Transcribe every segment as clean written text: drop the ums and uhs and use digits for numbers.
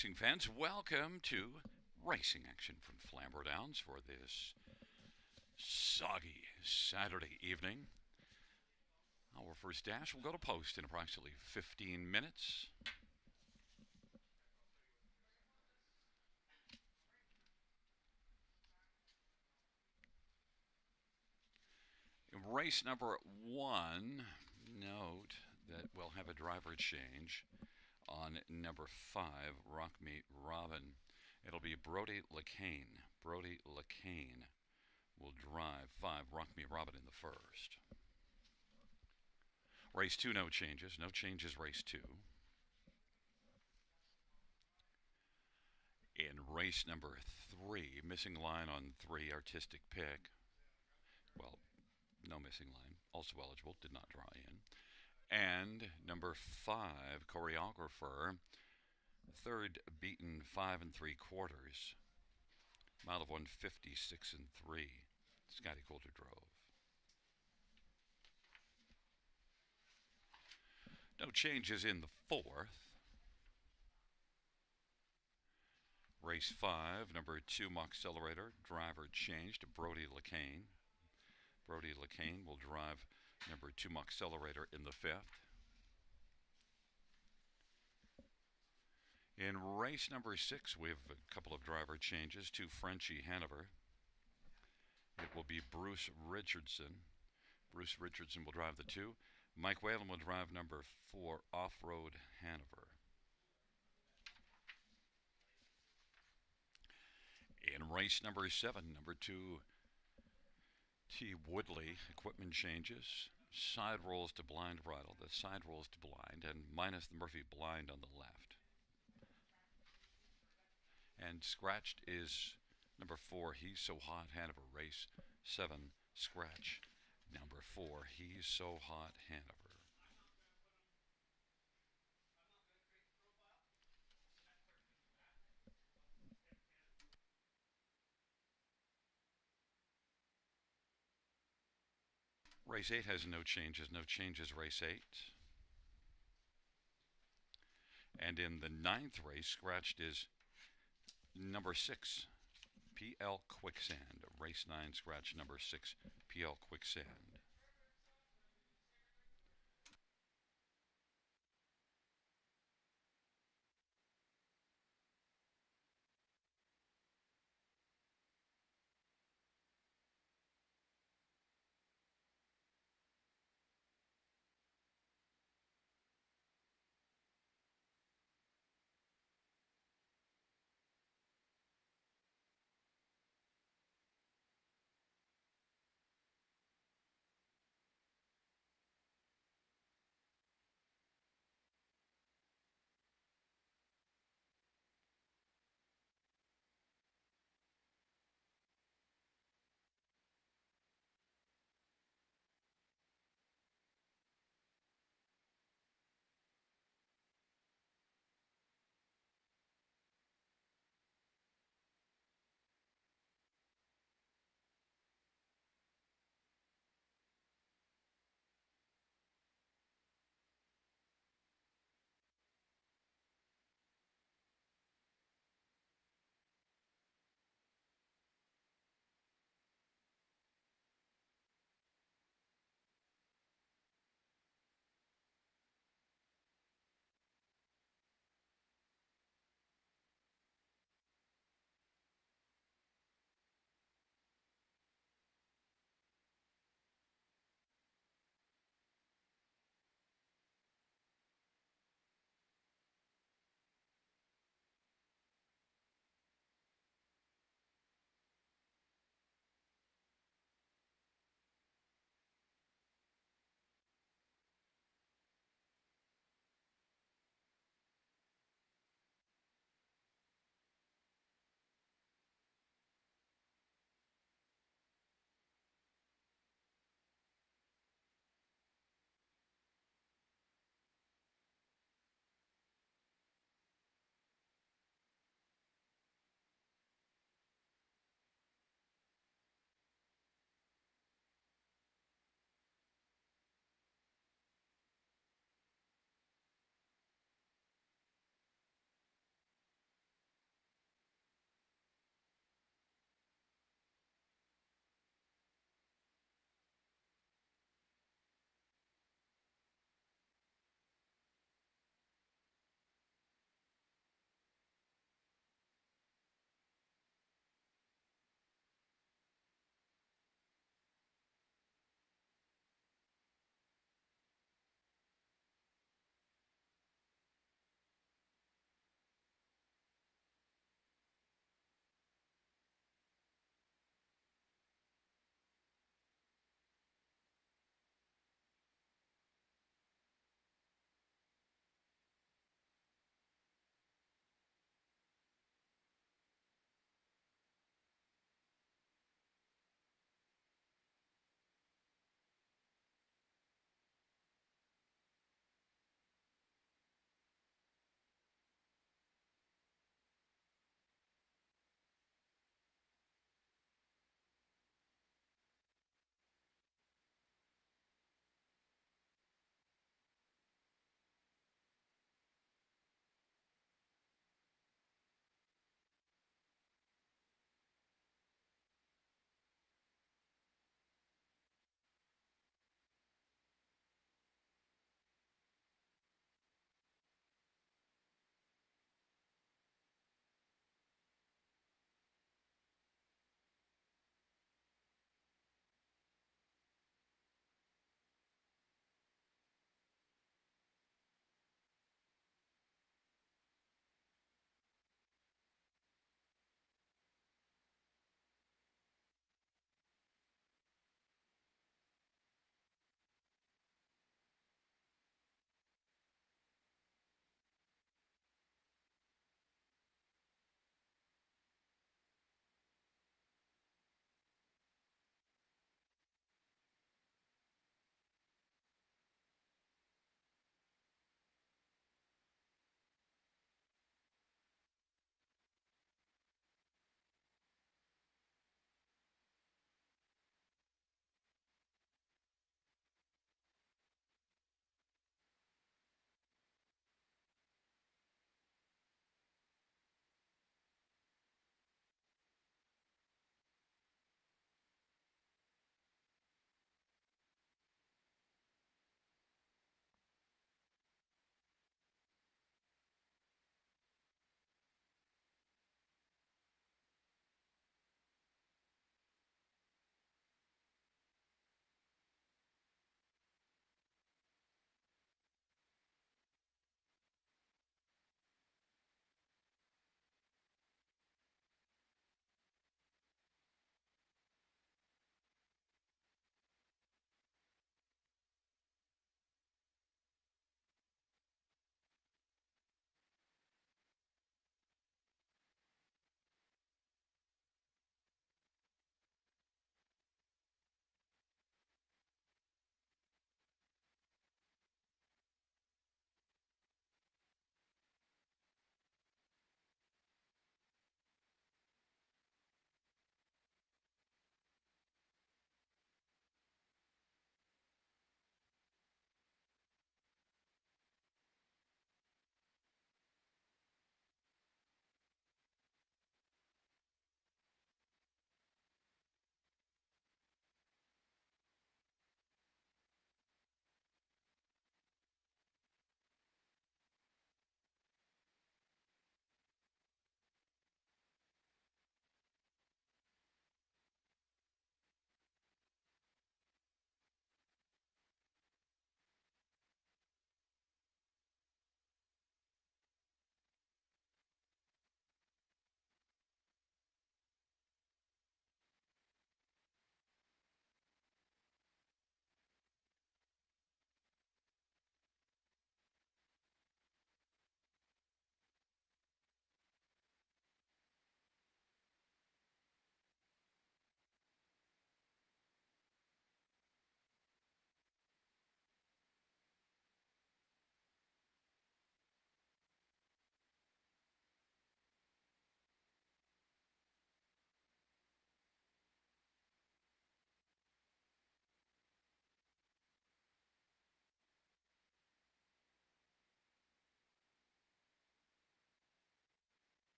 racing fans, welcome to racing action from Flamboro Downs for this soggy Saturday evening. Our first dash will go to post in approximately 15 minutes. In race number 1, note that we'll have a driver change on number 5, Rock Me Robin. It'll be Brody LeCain. Brody LeCain will drive 5, Rock Me Robin in the first. Race 2, no changes. No changes, race 2. In race number 3, missing line on 3, artistic pick. Well, no missing line. Also eligible, did not draw in. And number 5, choreographer. Third beaten 5 3/4. Mile of 156 3. Scotty Coulter drove. No changes in the fourth. Race 5, number 2, Accelerator. Driver changed to Brody LeCain. Brody LeCain will drive number 2, Accelerator in the fifth. In race number 6, we have a couple of driver changes to Frenchie Hanover. It will be Bruce Richardson. Bruce Richardson will drive the 2. Mike Whalen will drive number 4, Off-Road Hanover. In race number 7, number 2, T. Woodley, equipment changes. Side rolls to blind bridle. The side rolls to blind, and minus the Murphy blind on the left. And scratched is number 4, He's So Hot Hanover. Race 7, scratch number 4, He's So Hot Hanover. Race 8 has no changes. No changes, race 8. And in the 9th race, scratched is number 6, PL Quicksand. Race 9, scratch number 6, PL Quicksand.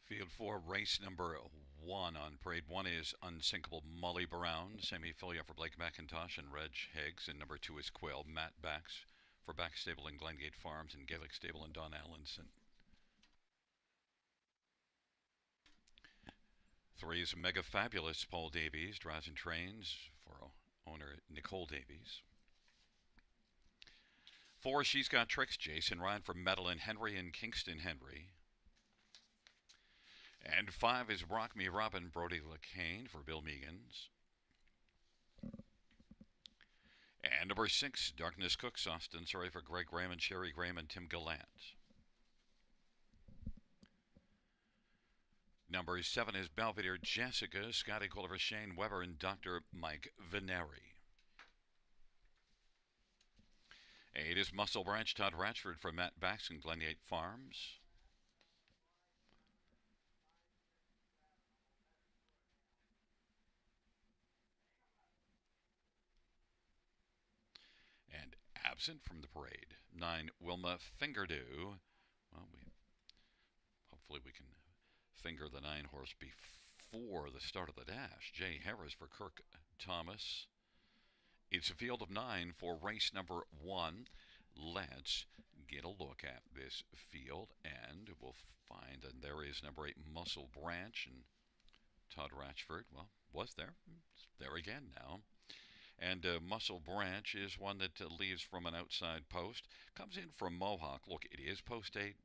Field 4, race number 1 on parade 1 is Unsinkable Molly Brown, semi-affiliate for Blake McIntosh and Reg Higgs, and number 2 is Quill, Matt Bax for Bax Stable and Glengate Farms and Gaelic Stable and Don Allenson. 3 is Mega Fabulous, Paul Davies, drives and trains for owner Nicole Davies. 4, She's Got Tricks, Jason Ryan for Madeline Henry and Kingston Henry. And 5 is Rock Me Robin, Brody LeCain for Bill Meegans. And number 6, Darkness Cooks, Austin Surrey for Greg Graham and Sherry Graham and Tim Gallant. Number 7 is Belvedere Jessica, Scotty Culliver, Shane Weber, and Dr. Mike Veneri. 8 is Muscle Branch, Todd Ratchford for Matt Bax and Glengate Farms. And absent from the parade, 9, Wilma Fingerdew. Well, hopefully we can finger the 9 horse before the start of the dash. Jay Harris for Kirk Thomas. It's a field of 9 for race number 1. Let's get a look at this field, and we'll find, and there is number 8, Muscle Branch, and Todd Ratchford, well, was there. It's there again now. And Muscle Branch is one that leaves from an outside post, comes in from Mohawk. Look, it is post 8,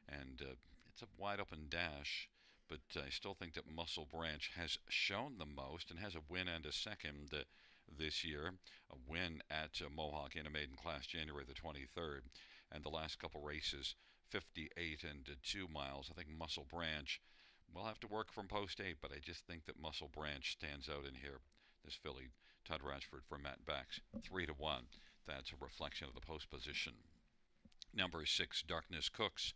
and it's a wide open dash, but I still think that Muscle Branch has shown the most and has a win and a second this year. A win at Mohawk in a maiden class January the 23rd, and the last couple races, 58 and 2 miles. I think Muscle Branch will have to work from post 8, but I just think that Muscle Branch stands out in here. This filly, Todd Ratchford for Matt Bax, 3-1. That's a reflection of the post position. Number 6, Darkness Cooks,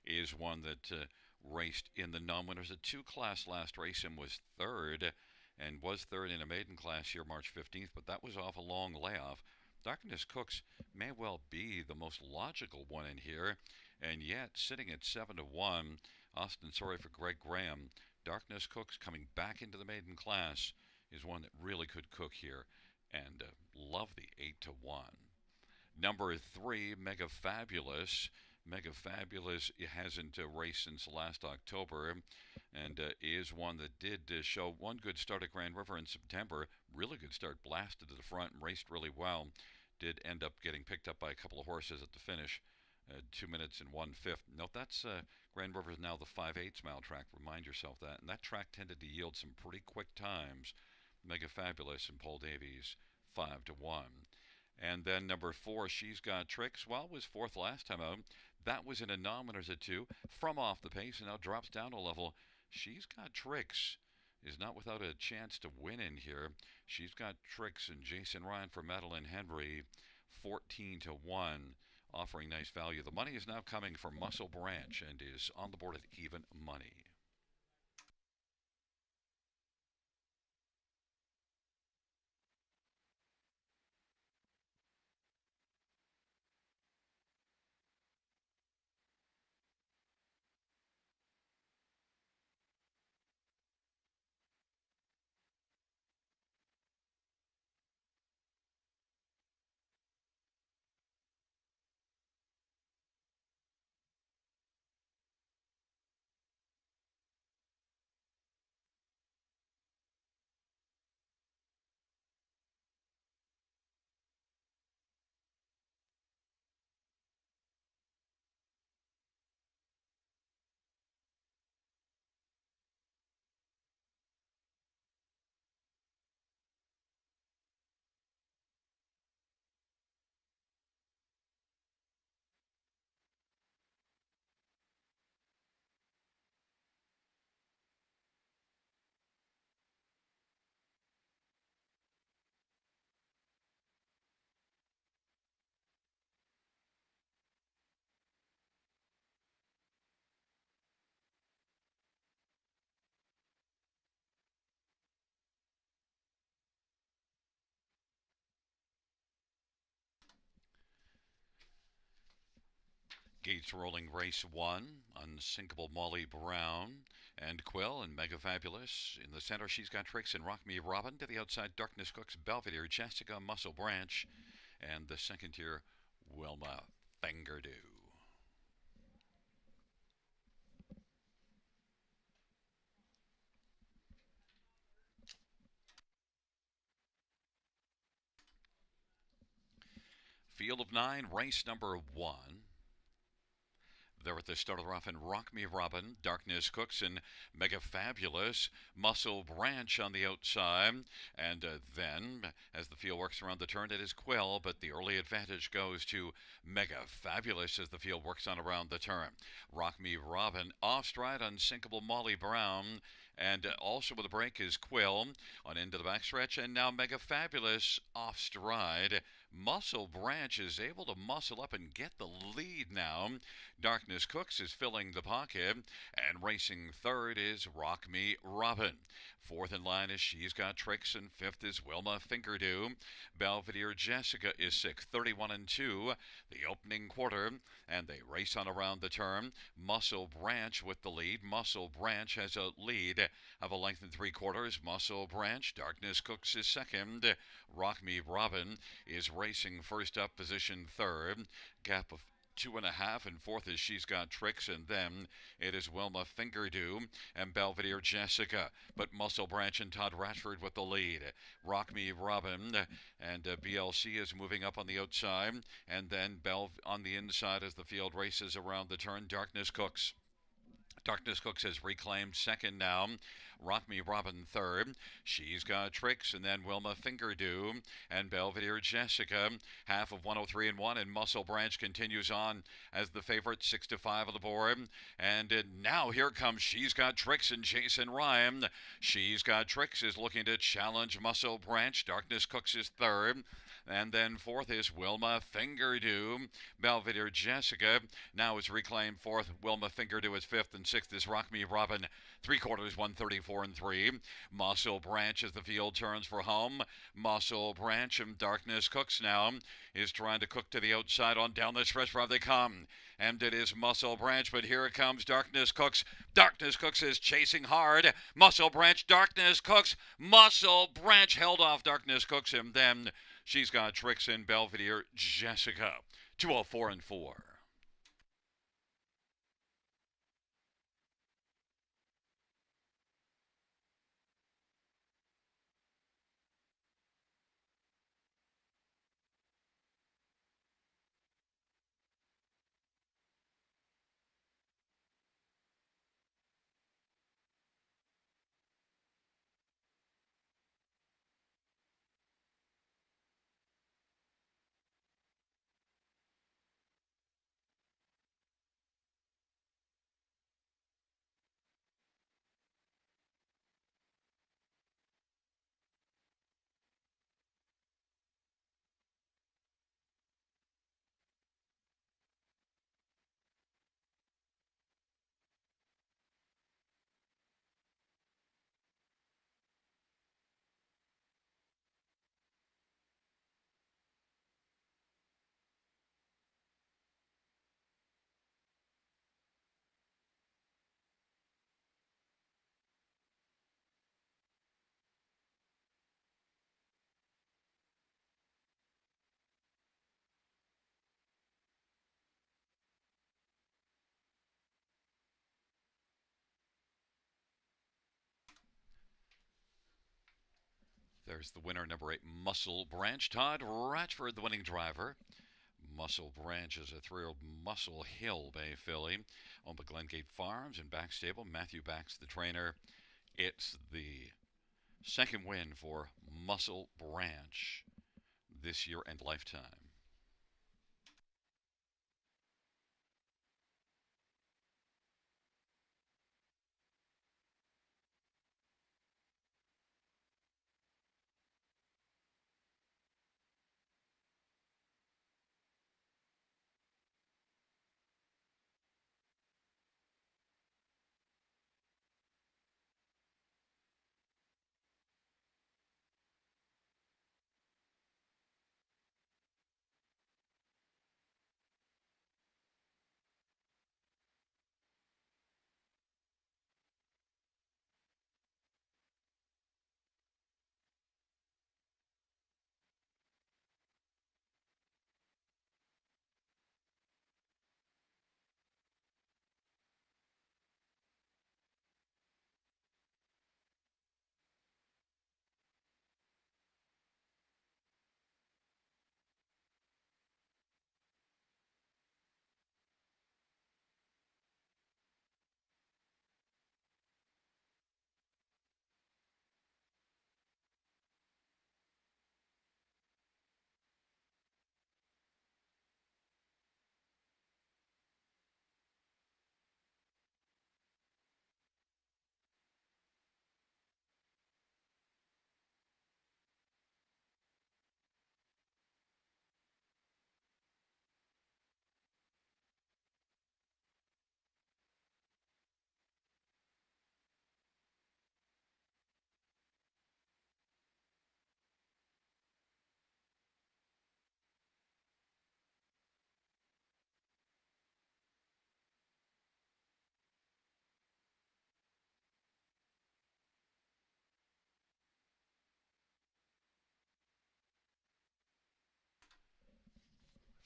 is one that raced in the non-winners at 2 class last race and was third in a maiden class here March 15th, but that was off a long layoff. Darkness Cooks may well be the most logical one in here, and yet sitting at 7-1, Austin Sorry for Greg Graham. Darkness Cooks coming back into the maiden class is one that really could cook here, and love the 8-1. Number 3, Mega Fabulous. Mega Fabulous hasn't raced since last October, and is one that did show one good start at Grand River in September. Really good start, blasted to the front and raced really well. Did end up getting picked up by a couple of horses at the finish, 2 minutes and 1/5. Note that's Grand River is now the 5/8 mile track. Remind yourself that. And that track tended to yield some pretty quick times. Mega Fabulous and Paul Davies, 5-1. And then number 4, She's Got Tricks. Well, was 4th last time out. That was in a non-winners at 2 from off the pace and now drops down a level. She's Got Tricks is not without a chance to win in here. She's Got Tricks and Jason Ryan for Madeline Henry, 14-1, offering nice value. The money is now coming from Muscle Branch and is on the board at even money. Gates rolling race one. Unsinkable Molly Brown and Quill and Mega Fabulous. In the center, she's got Tricks and Rock Me Robin. To the outside, Darkness Cooks, Belvedere, Jessica, Muscle Branch. And the second tier, Wilma Fingerdew. Field of nine, race number one. There at the start of the rough and Rock Me Robin, Darkness Cooks, and Mega Fabulous, Muscle Branch on the outside. And then, as the field works around the turn, it is Quill, but the early advantage goes to Mega Fabulous as the field works on around the turn. Rock Me Robin, off stride, Unsinkable Molly Brown. And also with a break is Quill on into the backstretch, and now Mega Fabulous off stride. Muscle Branch is able to muscle up and get the lead now. Darkness Cooks is filling the pocket, and racing third is Rock Me Robin. Fourth in line is She's Got Tricks, and fifth is Wilma Fingerdew. Belvedere Jessica is sixth, 31 and 2, the opening quarter, and they race on around the turn. Muscle Branch with the lead. Muscle Branch has a lead of a length and 3/4. Muscle Branch, Darkness Cooks is second. Rock Me Robin is racing first up, position third. Gap of 2.5, and fourth is She's Got Tricks, and then it is Wilma Fingerdew and Belvedere Jessica. But Muscle Branch and Todd Ratchford with the lead. Rock Me Robin and BLC is moving up on the outside, and then Belv on the inside as the field races around the turn. Darkness Cooks. Darkness Cooks has reclaimed second now. Rock Me Robin third. She's Got Tricks, and then Wilma Fingerdew and Belvedere Jessica. Half of 103 and 1, and Muscle Branch continues on as the favorite, 6-5 on the board. And now here comes She's Got Tricks and Jason Ryan. She's Got Tricks is looking to challenge Muscle Branch. Darkness Cooks is third. And then fourth is Wilma Fingerdew. Belvedere Jessica now is reclaimed fourth. Wilma Fingerdew is fifth, and sixth is Rock Me Robin. 3/4, 134 and 3. Muscle Branch as the field turns for home. Muscle Branch and Darkness Cooks now is trying to cook to the outside on down the stretch where they come. And it is Muscle Branch, but here it comes Darkness Cooks. Darkness Cooks is chasing hard. Muscle Branch, Darkness Cooks. Muscle Branch held off Darkness Cooks, and then She's Got Tricks in Belvedere Jessica. 204 and 4. There's the winner, number 8, Muscle Branch. Todd Ratchford, the winning driver. Muscle Branch is a 3-year-old Muscle Hill Bay filly owned by Glengate Farms and Backstable. Matthew Backs, the trainer. It's the second win for Muscle Branch this year and lifetime.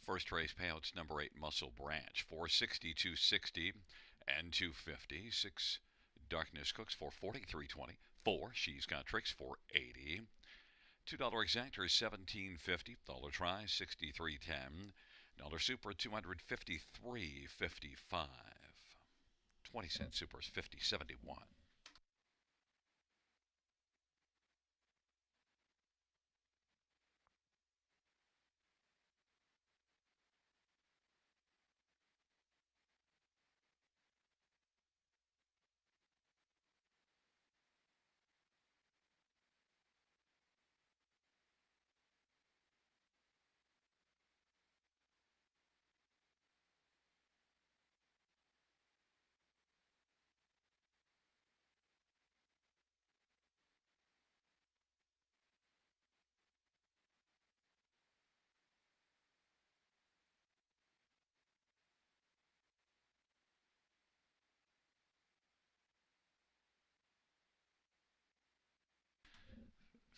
First race payouts number 8 Muscle Branch 460, 260, and 250. 6 Darkness Cooks 440, 320. 4 She's Got Tricks 480. $2 Exactor 1750. Dollar Try 63.10. Dollar Super 253.55. 20-cent Supers 50.71.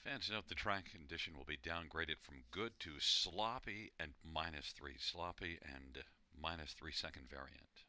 Fans note the track condition will be downgraded from good to sloppy and -3. Sloppy and -3 second variant.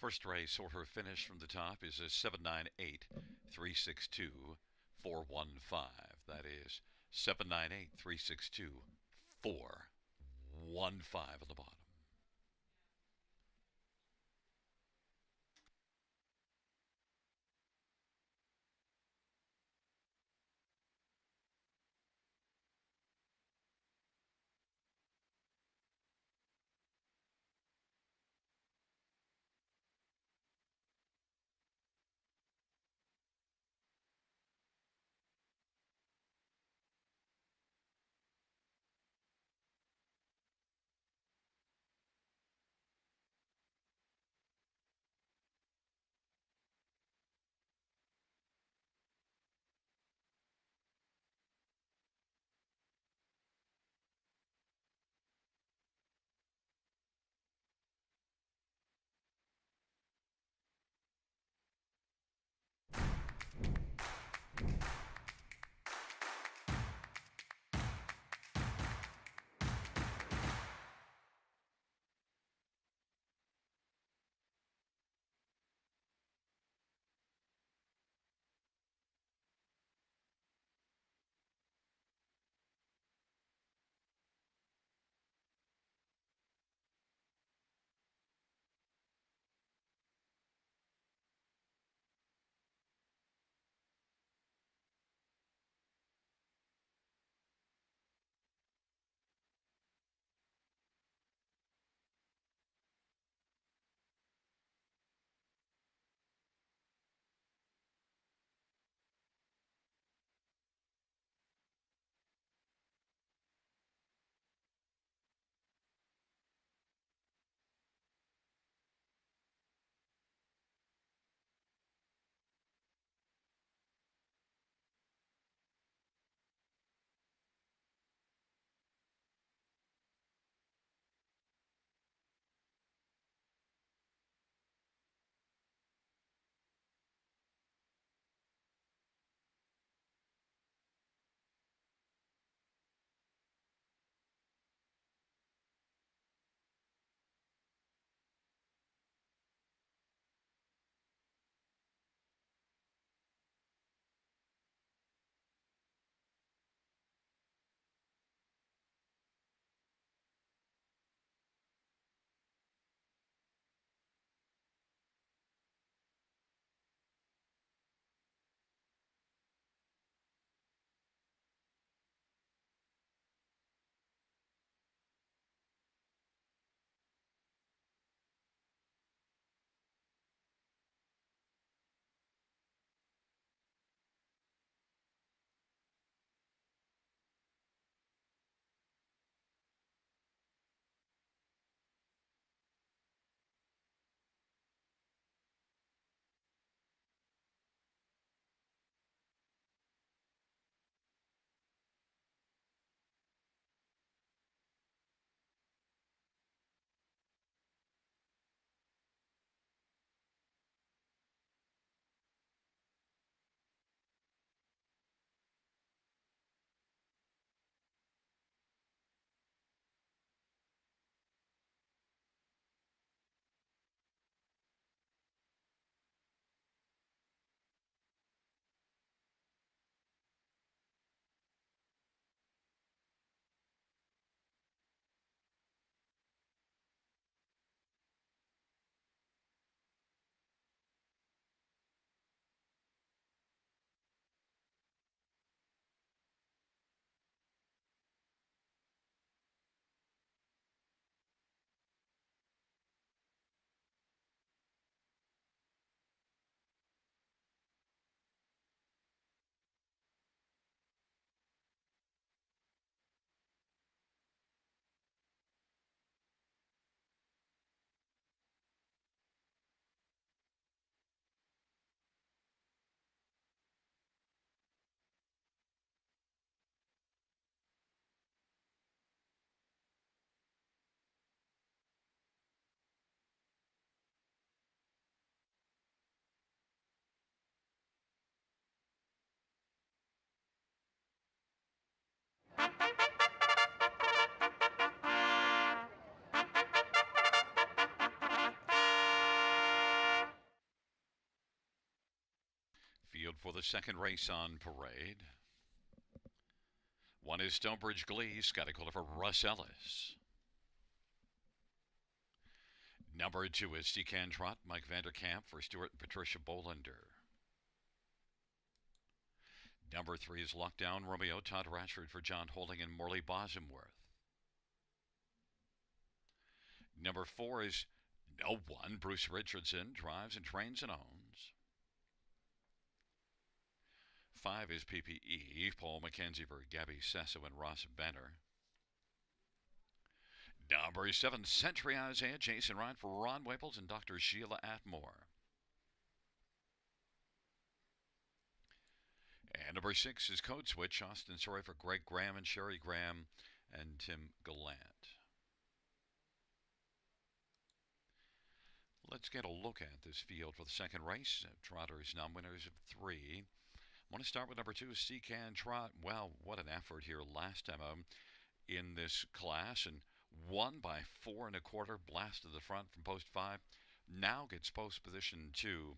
First race order finish from the top is a 798 362 415. That is 798 362 4, 1 5 on the bottom. Field for the second race on parade. 1 is Stonebridge Glee, Scotty Kohler for Russ Ellis. Number 2 is Seacan Trot, Mike Vanderkamp for Stuart and Patricia Bolander. Number 3 is Lockdown Romeo, Todd Ratchford for John Holding and Morley Bosworth. Number 4 is No One, Bruce Richardson, drives and trains and owns. 5 is PPE, Paul McKenzie for Gabby Sasso and Ross Benner. Number 7, Century Isaiah, Jason Ryan for Ron Waples and Dr. Sheila Atmore. And number 6 is Code Switch, Austin Sorry for Greg Graham and Sherry Graham and Tim Gallant. Let's get a look at this field for the second race. Trotters now winners of 3. I want to start with number 2, Seacan Trot. Well, what an effort here last time in this class, and won by 4 1/4, blast to the front from post 5. Now gets post position 2.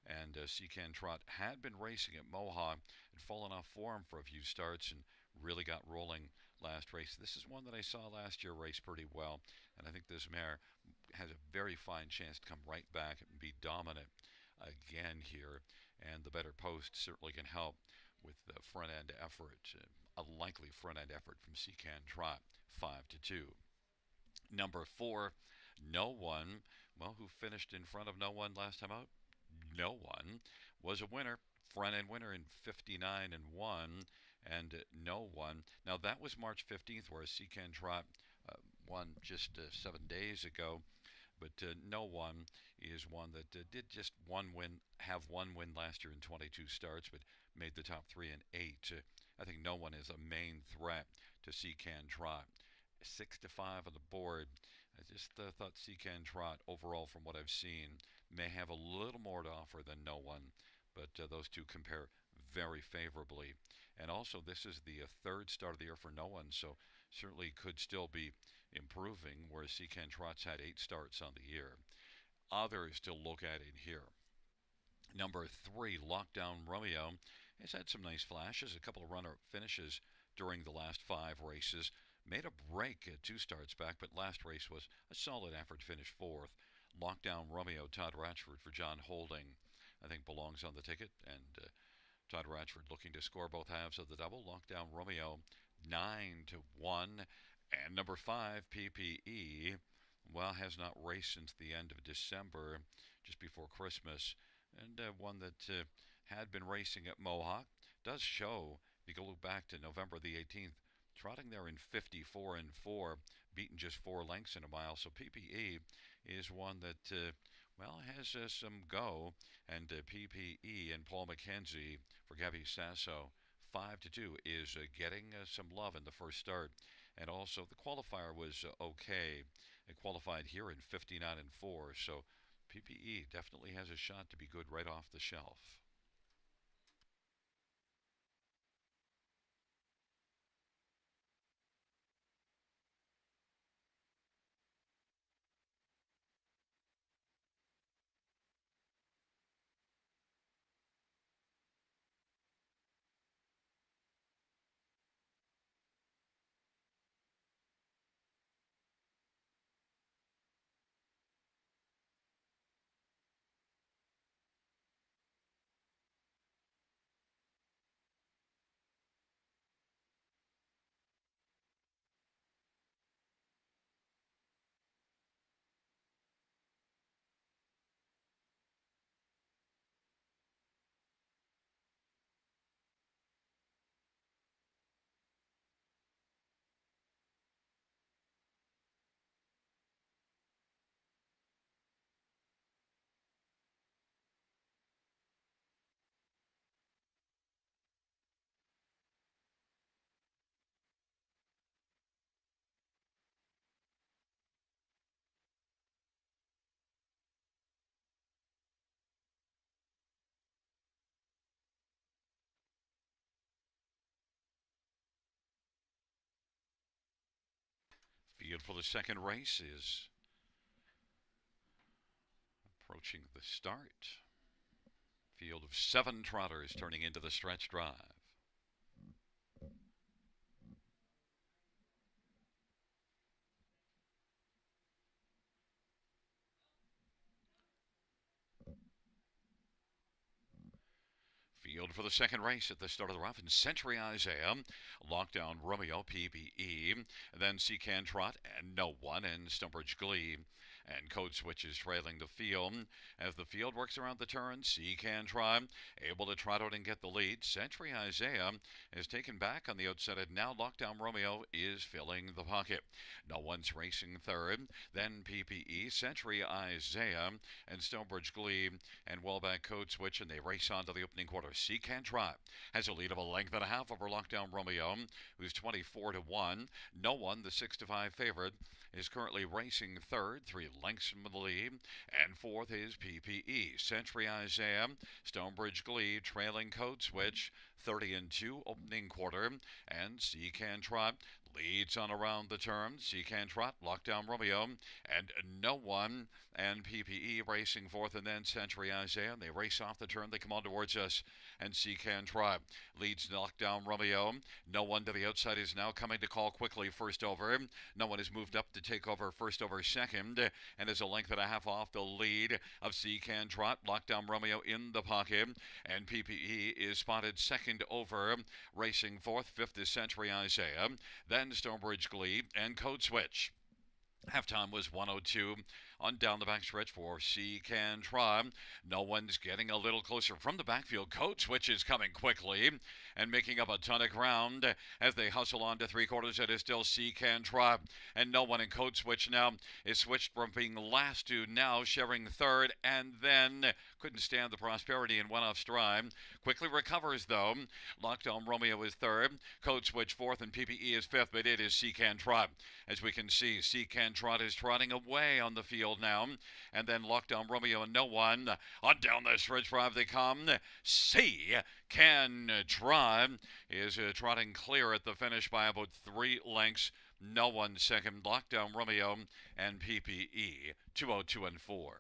And Seacan Trot had been racing at Mohawk, had fallen off form for a few starts, and really got rolling last race. This is one that I saw last year race pretty well, and I think this mare has a very fine chance to come right back and be dominant again here. And the better post certainly can help with the front end effort, a likely front end effort from Seacan Trot, 5-2. Number 4, No One. Well, who finished in front of No One last time out? No One was a winner, front end winner in 59-1, and No One. Now that was March 15th, whereas Seacan Trot won just 7 days ago. But No One is one that did just have one win last year in 22 starts, but made the top 3 in 8. I think No One is a main threat to Seacan Trot. 6-5 on the board. I just thought Seacan Trot, overall, from what I've seen, may have a little more to offer than No One, but those two compare very favorably. And also, this is the third start of the year for No One, so certainly could still be improving, whereas Seacan Trot's had 8 starts on the year. Others to look at in here. Number 3, Lockdown Romeo, has had some nice flashes, a couple of runner-up finishes during the last 5 races. Made a break 2 starts back, but last race was a solid effort, finished 4th. Lockdown Romeo, Todd Ratchford for John Holding, I think belongs on the ticket, and Todd Ratchford looking to score both halves of the double. Lockdown Romeo, 9-1. And number 5, PPE, well, has not raced since the end of December, just before Christmas, and one that had been racing at Mohawk. Does show, if you go back to November the 18th, trotting there in 54-4, beaten just 4 lengths in a mile. So PPE is one that, well, has some go. And PPE and Paul McKenzie for Gabby Sasso, 5-2, is getting some love in the first start. And also the qualifier was okay. It qualified here in 59-4. So PPE definitely has a shot to be good right off the shelf. Field for the second race is approaching the start. Field of 7 trotters turning into the stretch drive. Field for the second race at the start of the rough in Century Isaiah, Lockdown Romeo PBE, then Seacan Trot and No One and Stonebridge Glee. And Code Switch is trailing the field. As the field works around the turn, Seacan Trot able to trot out and get the lead. Century Isaiah is taken back on the outside, and now Lockdown Romeo is filling the pocket. No One's racing third, then PPE, Century Isaiah, and Stonebridge Glee, and Wellback Code Switch, and they race on to the opening quarter. Seacan Trot has a lead of a length and a half over Lockdown Romeo, who's 24-1. No One, the 6-5 favorite, is currently racing third, 3 lengths from the lead, and fourth is PPE. Century Isaiah, Stonebridge Glee, trailing Code Switch, 30-2 opening quarter, and Seacan Trot leads on around the turn. Seacan Trot, Lockdown Romeo, and No One, and PPE racing fourth, and then Century Isaiah. They race off the turn. They come on towards us, and Seacan Trot leads Lockdown Romeo. No One to the outside is now coming to call quickly first over. No One has moved up to take over first over second, and is a length and a half off the lead of Seacan Trot. Lockdown Romeo in the pocket, and PPE is spotted second over, racing fourth. Fifth is Century Isaiah, then Stonebridge Glee and Code Switch. Halftime was 102 on down the backstretch for Seacan Trot. No One's getting a little closer from the backfield. Code Switch is coming quickly and making up a ton of ground as they hustle on to three quarters. It is still Seacan Trot, and No One in Code Switch now is switched from being last to now sharing third, and then couldn't stand the prosperity and went off stride. Quickly recovers though. Lockdown Romeo is third, Code Switch fourth, and PPE is fifth, but it is Seacan Trot. As we can see, Seacan Trot is trotting away on the field now, and then Lockdown Romeo and No One on down the stretch drive they come. Seacan Trot is trotting clear at the finish by about 3 lengths. No One second, Lockdown Romeo and PPE 202 and 4.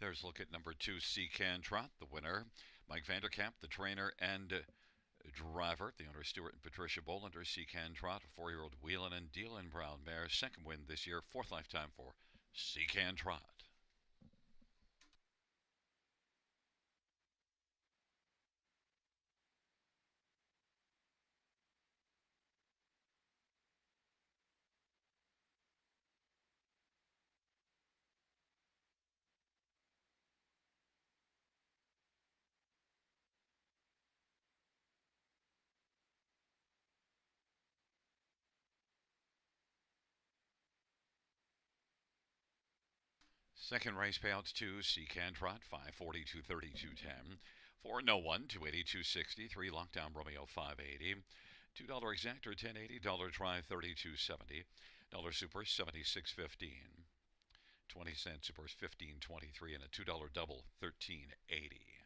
There's a look at number 2, Seacan Trot, the winner. Mike Vanderkamp, the trainer and driver. The owner, Stuart and Patricia Bolander. Seacan Trot, a 4-year-old Wheelan and Dealin Brown mare. Second win this year, 4th lifetime for Seacan Trot. Second race payouts to Seacan Trot, 542 3210. For No One, 282.60. 3 Lockdown Romeo, 580. $2 exactor, 1080. Dollar try, 32.70. Dollar super, 76.15. 20-cent supers, 15.23, and a $2 double, 13.80.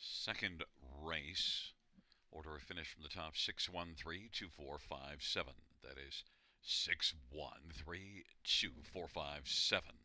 Second race. Order of finish from the top 6132457. That is 6132457.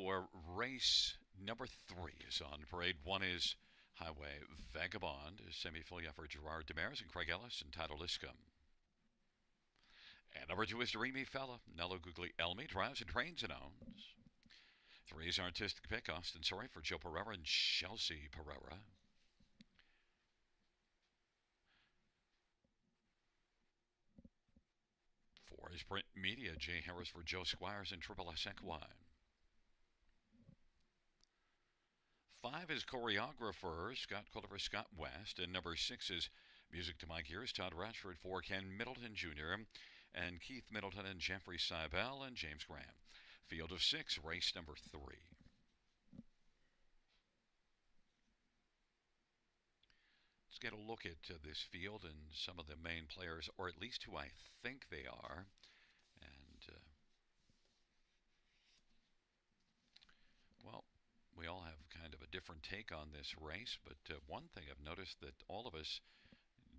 for race number 3 is on parade. One is Highway Vagabond, semi-filly for Gerard Demers and Craig Ellis and Tyler Liscombe. And number 2 is Dreamy Fella. Nello Guglielmi drives and trains and owns. 3 is Artistic Pick, Austin Surrey for Joe Pereira and Chelsea Pereira. 4 is Print Media, Jay Harris for Joe Squires and Triple S Equine. 5 is Choreographer, Scott Culliver, Scott West. And number 6 is Music to My Gears, Todd Ratchford for Ken Middleton Jr. and Keith Middleton and Jeffrey Seibel and James Graham. Field of 6, race number 3. Let's get a look at this field and some of the main players, or at least who I think they are. And, well, we all have kind of a different take on this race, but one thing I've noticed that all of us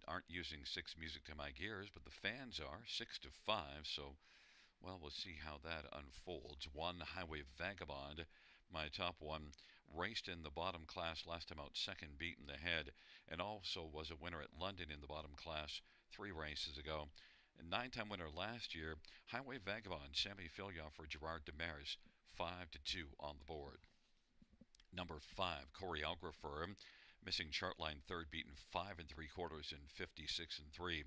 aren't using 6 Music to My Gears, but the fans are 6 to 5. So, well, we'll see how that unfolds. 1 Highway Vagabond, my top one, raced in the bottom class last time out, second beaten the head, and also was a winner at London in the bottom class 3 races ago. A 9-time winner last year, Highway Vagabond, Sammy Filioff for Gerard Demers, 5 to 2 on the board. Number 5, Choreographer, missing chart line third, beaten 5 3/4 and 56 3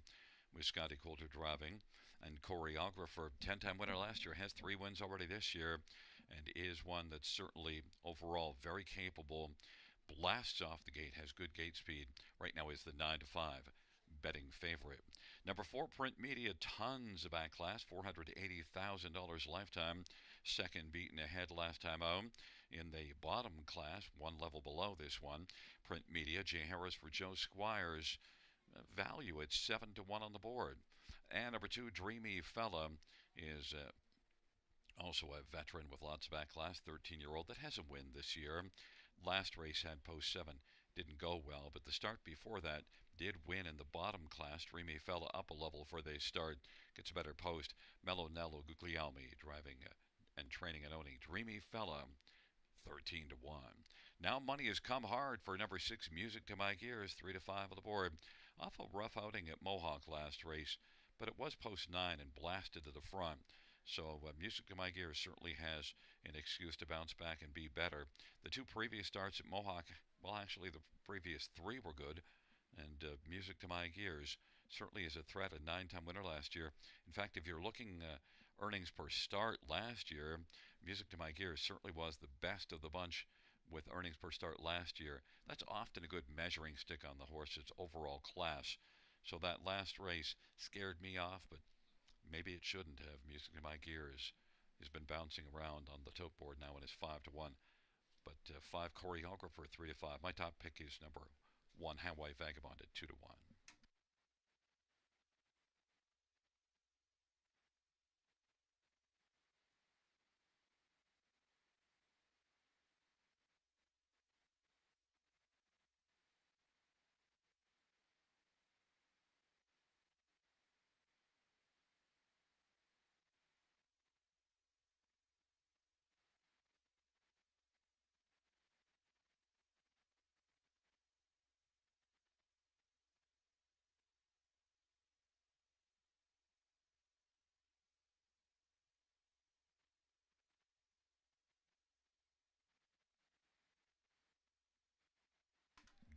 with Scotty Coulter driving. And Choreographer, 10-time winner last year, has 3 wins already this year, and is one that's certainly overall very capable. Blasts off the gate, has good gate speed. Right now is the 9 to 5 betting favorite. Number 4, Print Media, tons of back class, $480,000 lifetime. Second beaten ahead last time out. In the bottom class, 1 level below this one, Print Media, Jay Harris for Joe Squires, value at 7 to 1 on the board. And number 2, Dreamy Fella, is also a veteran with lots of back class, 13-year-old that has a win this year. Last race had post 7, didn't go well, but the start before that did win in the bottom class. Dreamy Fella up a level for the start, gets a better post. Mello Nello Guglielmi driving and training and owning Dreamy Fella, 13 to 1. Now money has come hard for number 6, Music to My Gears, 3 to 5 on the board. Off a rough outing at Mohawk last race, but it was post 9 and blasted to the front. So Music to My Gears certainly has an excuse to bounce back and be better. The 2 previous starts at Mohawk, well, actually the previous 3 were good, and Music to My Gears certainly is a threat, a 9-time winner last year. In fact, if you're looking earnings per start last year, Music to My Gears certainly was the best of the bunch with earnings per start last year. That's often a good measuring stick on the horse's overall class. So that last race scared me off, but maybe it shouldn't have. Music to My Gears has been bouncing around on the tote board now and is 5 to 1. But 5 Choreographer, 3 to 5. My top pick is number 1 Highway Vagabond at 2 to 1.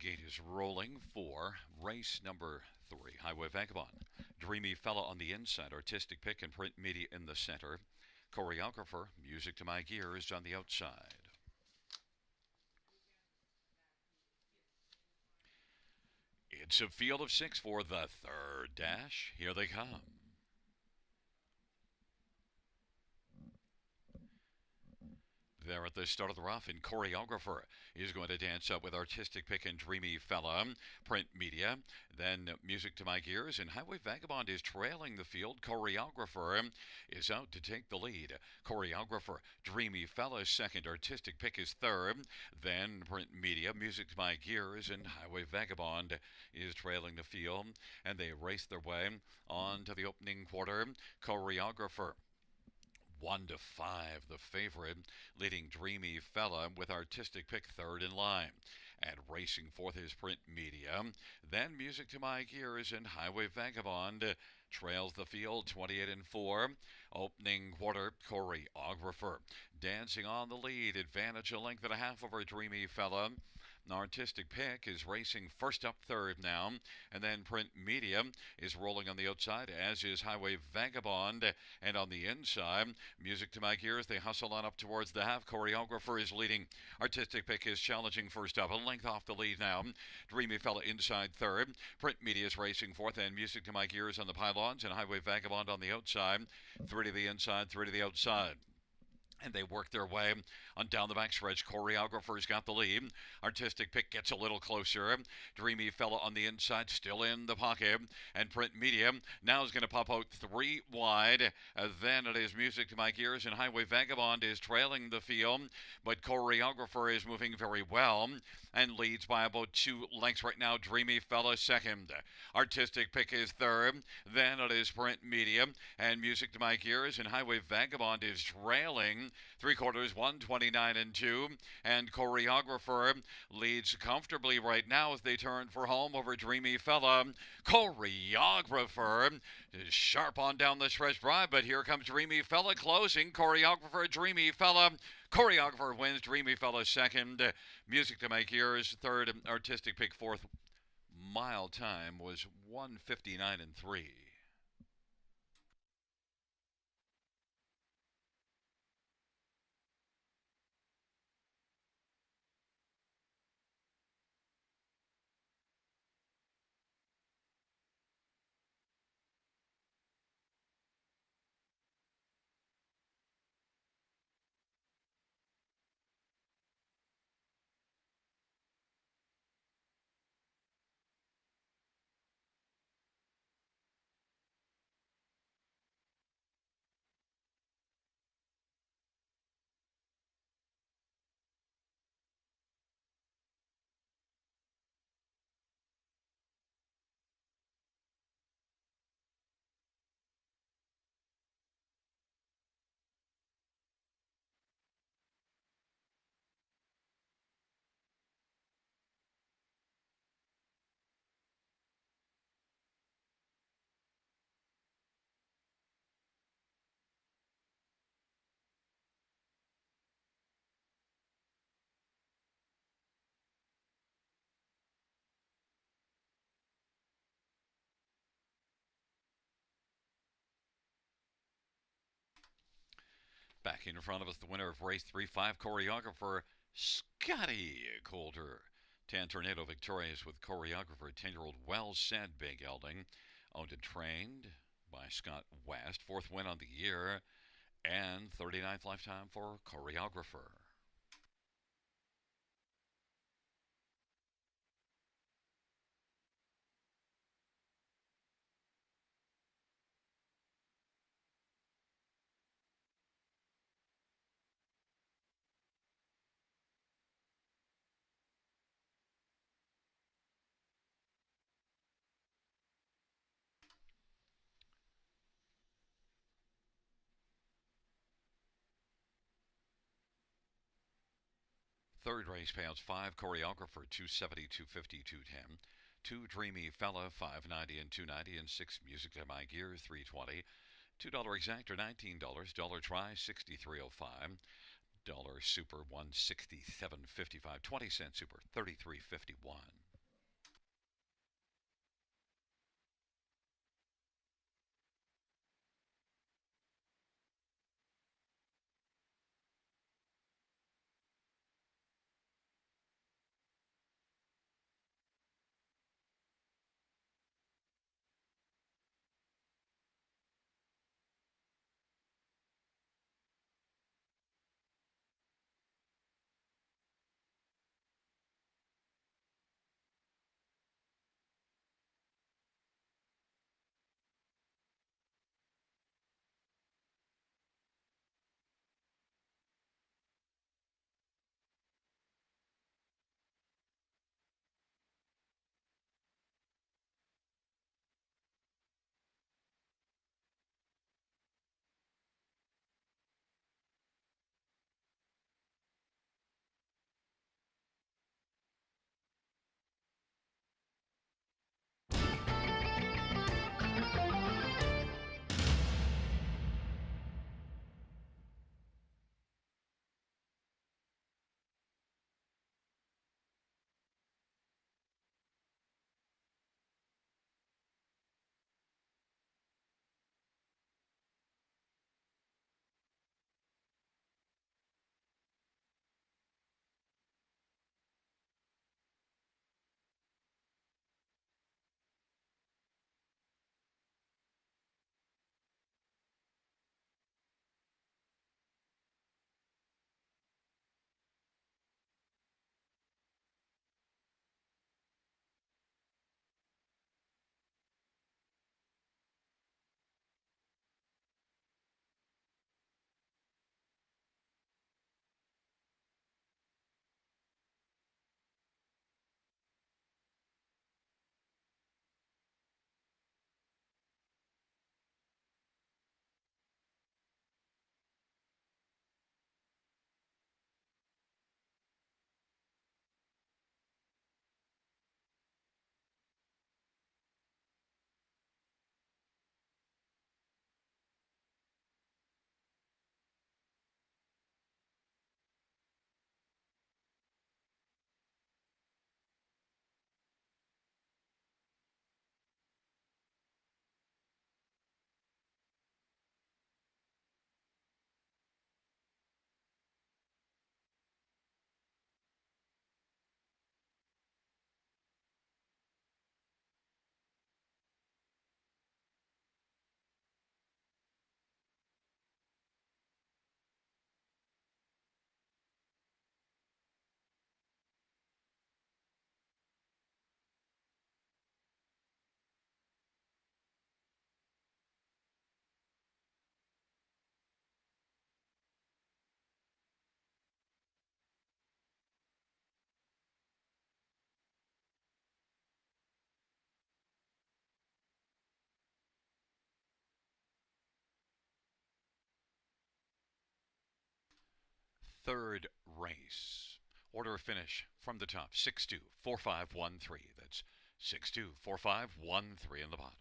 Gate is rolling for race number 3, Highway Vagabond. Dreamy Fella on the inside, Artistic Pick and Print Media in the center. Choreographer, Music to My Gears on the outside. It's a field of 6 for the third dash. Here they come. There at the start of the rough, and Choreographer is going to dance up with Artistic Pick and Dreamy Fella. Print Media, then Music to My Gears, and Highway Vagabond is trailing the field. Choreographer is out to take the lead. Choreographer, Dreamy Fella second, Artistic Pick is third, then Print Media, Music to My Gears, and Highway Vagabond is trailing the field, and they race their way on to the opening quarter. Choreographer 1-5, the favorite, leading Dreamy Fella with Artistic Pick third in line. And racing fourth is Print Media. Then Music to My Ears and Highway Vagabond trails the field 28 and 4. Opening quarter, Choreographer dancing on the lead, advantage a length and a half over Dreamy Fella. Artistic Pick is racing first up third now, and then Print Media is rolling on the outside, as is Highway Vagabond. And on the inside, Music to My Ears, they hustle on up towards the half. Choreographer is leading. Artistic Pick is challenging first up, a length off the lead now. Dreamy Fella inside third. Print Media is racing fourth, and Music to My Ears on the pylons, and Highway Vagabond on the outside. Three to the inside, three to the outside. And they work their way on down the backstretch. Choreographer's got the lead. Artistic Pick gets a little closer. Dreamy Fella on the inside, still in the pocket. And Print Media now is going to pop out three wide. Then it is Music to My Ears, and Highway Vagabond is trailing the field. But Choreographer is moving very well and leads by about 2 lengths right now. Dreamy Fella second. Artistic Pick is third. Then it is Print Media and Music to My Ears, and Highway Vagabond is trailing. Three quarters, 129 and 2. And Choreographer leads comfortably right now as they turn for home over Dreamy Fella. Choreographer is sharp on down the stretch drive, but here comes Dreamy Fella closing. Choreographer, Dreamy Fella. Choreographer wins. Dreamy Fella second. Music to My Ears third. Artistic Pick fourth. Mile time was 1:59 and 3. Back in front of us, the winner of race 3-5, Choreographer Scotty Coulter. Tan Tornado victorious with Choreographer. 10-year-old Well Said Big Gelding. Owned and trained by Scott West. Fourth win on the year. And 39th lifetime for Choreographer. Third race payouts 5 Choreographer 270, 250, 210. 2 Dreamy Fella 590 and 290, and 6 Music to My Ears 320. $2 exact or $19. Dollar try 63.05. Dollar super 167.55. 20-cent super 33.51. third race. Order of finish from the top 6-2, 4-5, 1-3. That's 6-2, 4-5, 1-3 in the bottom.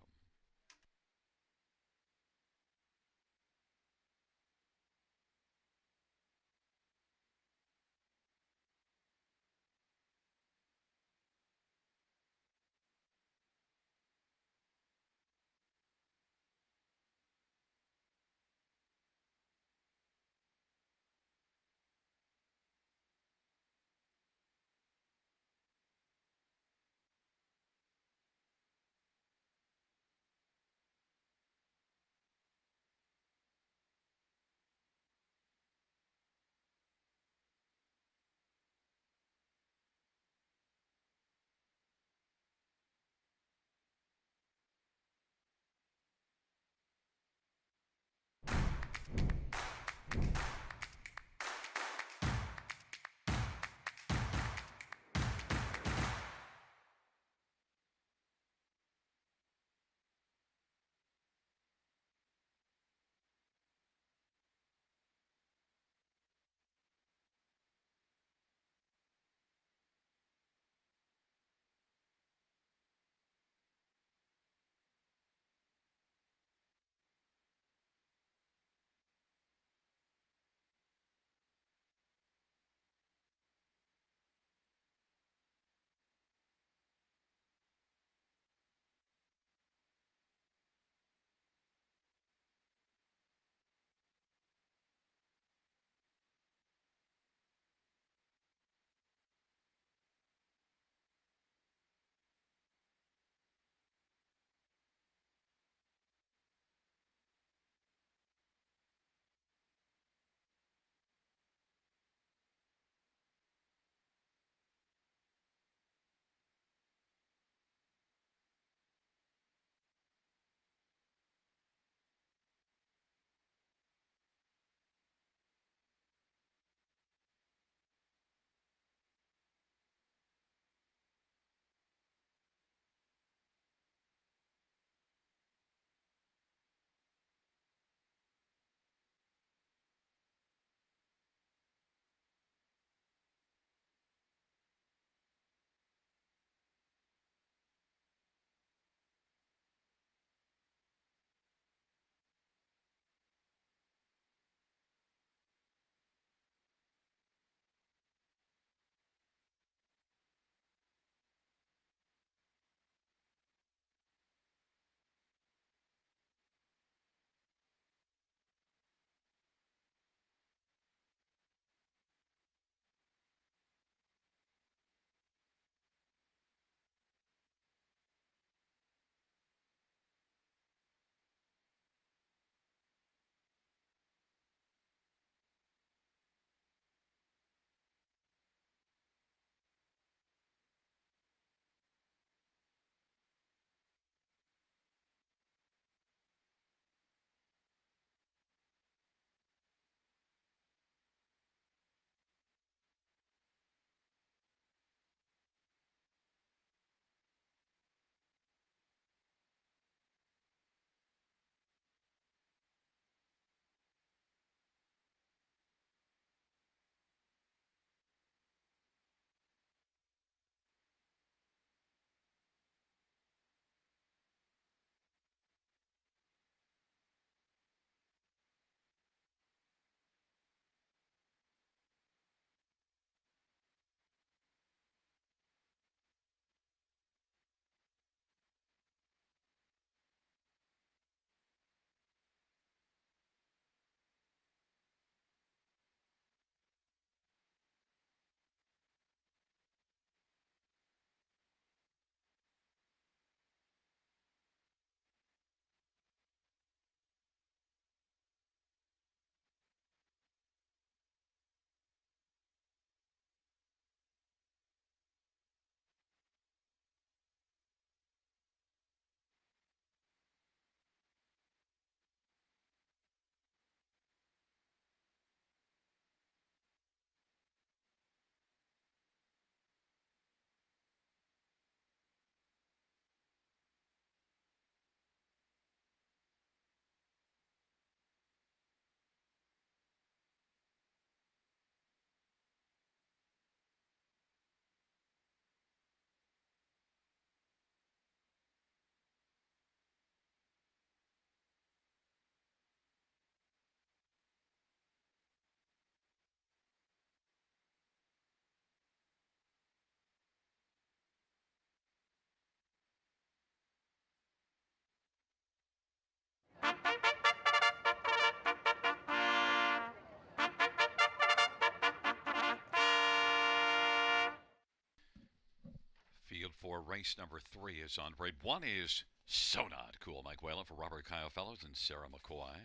Field for race number 3 is on parade. 1 is So Not Cool, Mike Whalen for Robert Kyle Fellows and Sarah McCoy.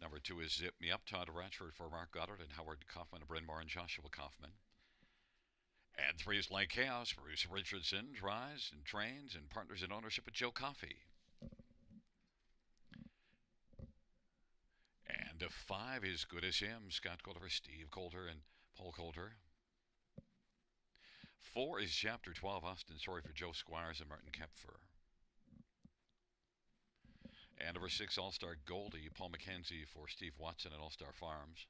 Number 2 is Zip Me Up, Todd Ratchford for Mark Goddard and Howard Kaufman, Bryn Mawr and Joshua Kaufman. And 3 is Like Chaos, Bruce Richardson drives and trains and partners in ownership with Joe Coffey. And 5 is Good As Him, Scott Coulter, Steve Coulter, and Paul Coulter. 4 is Chapter 12, Austin Story for Joe Squires and Martin Kepfer. And number 6, All-Star Goldie, Paul McKenzie for Steve Watson and All-Star Farms.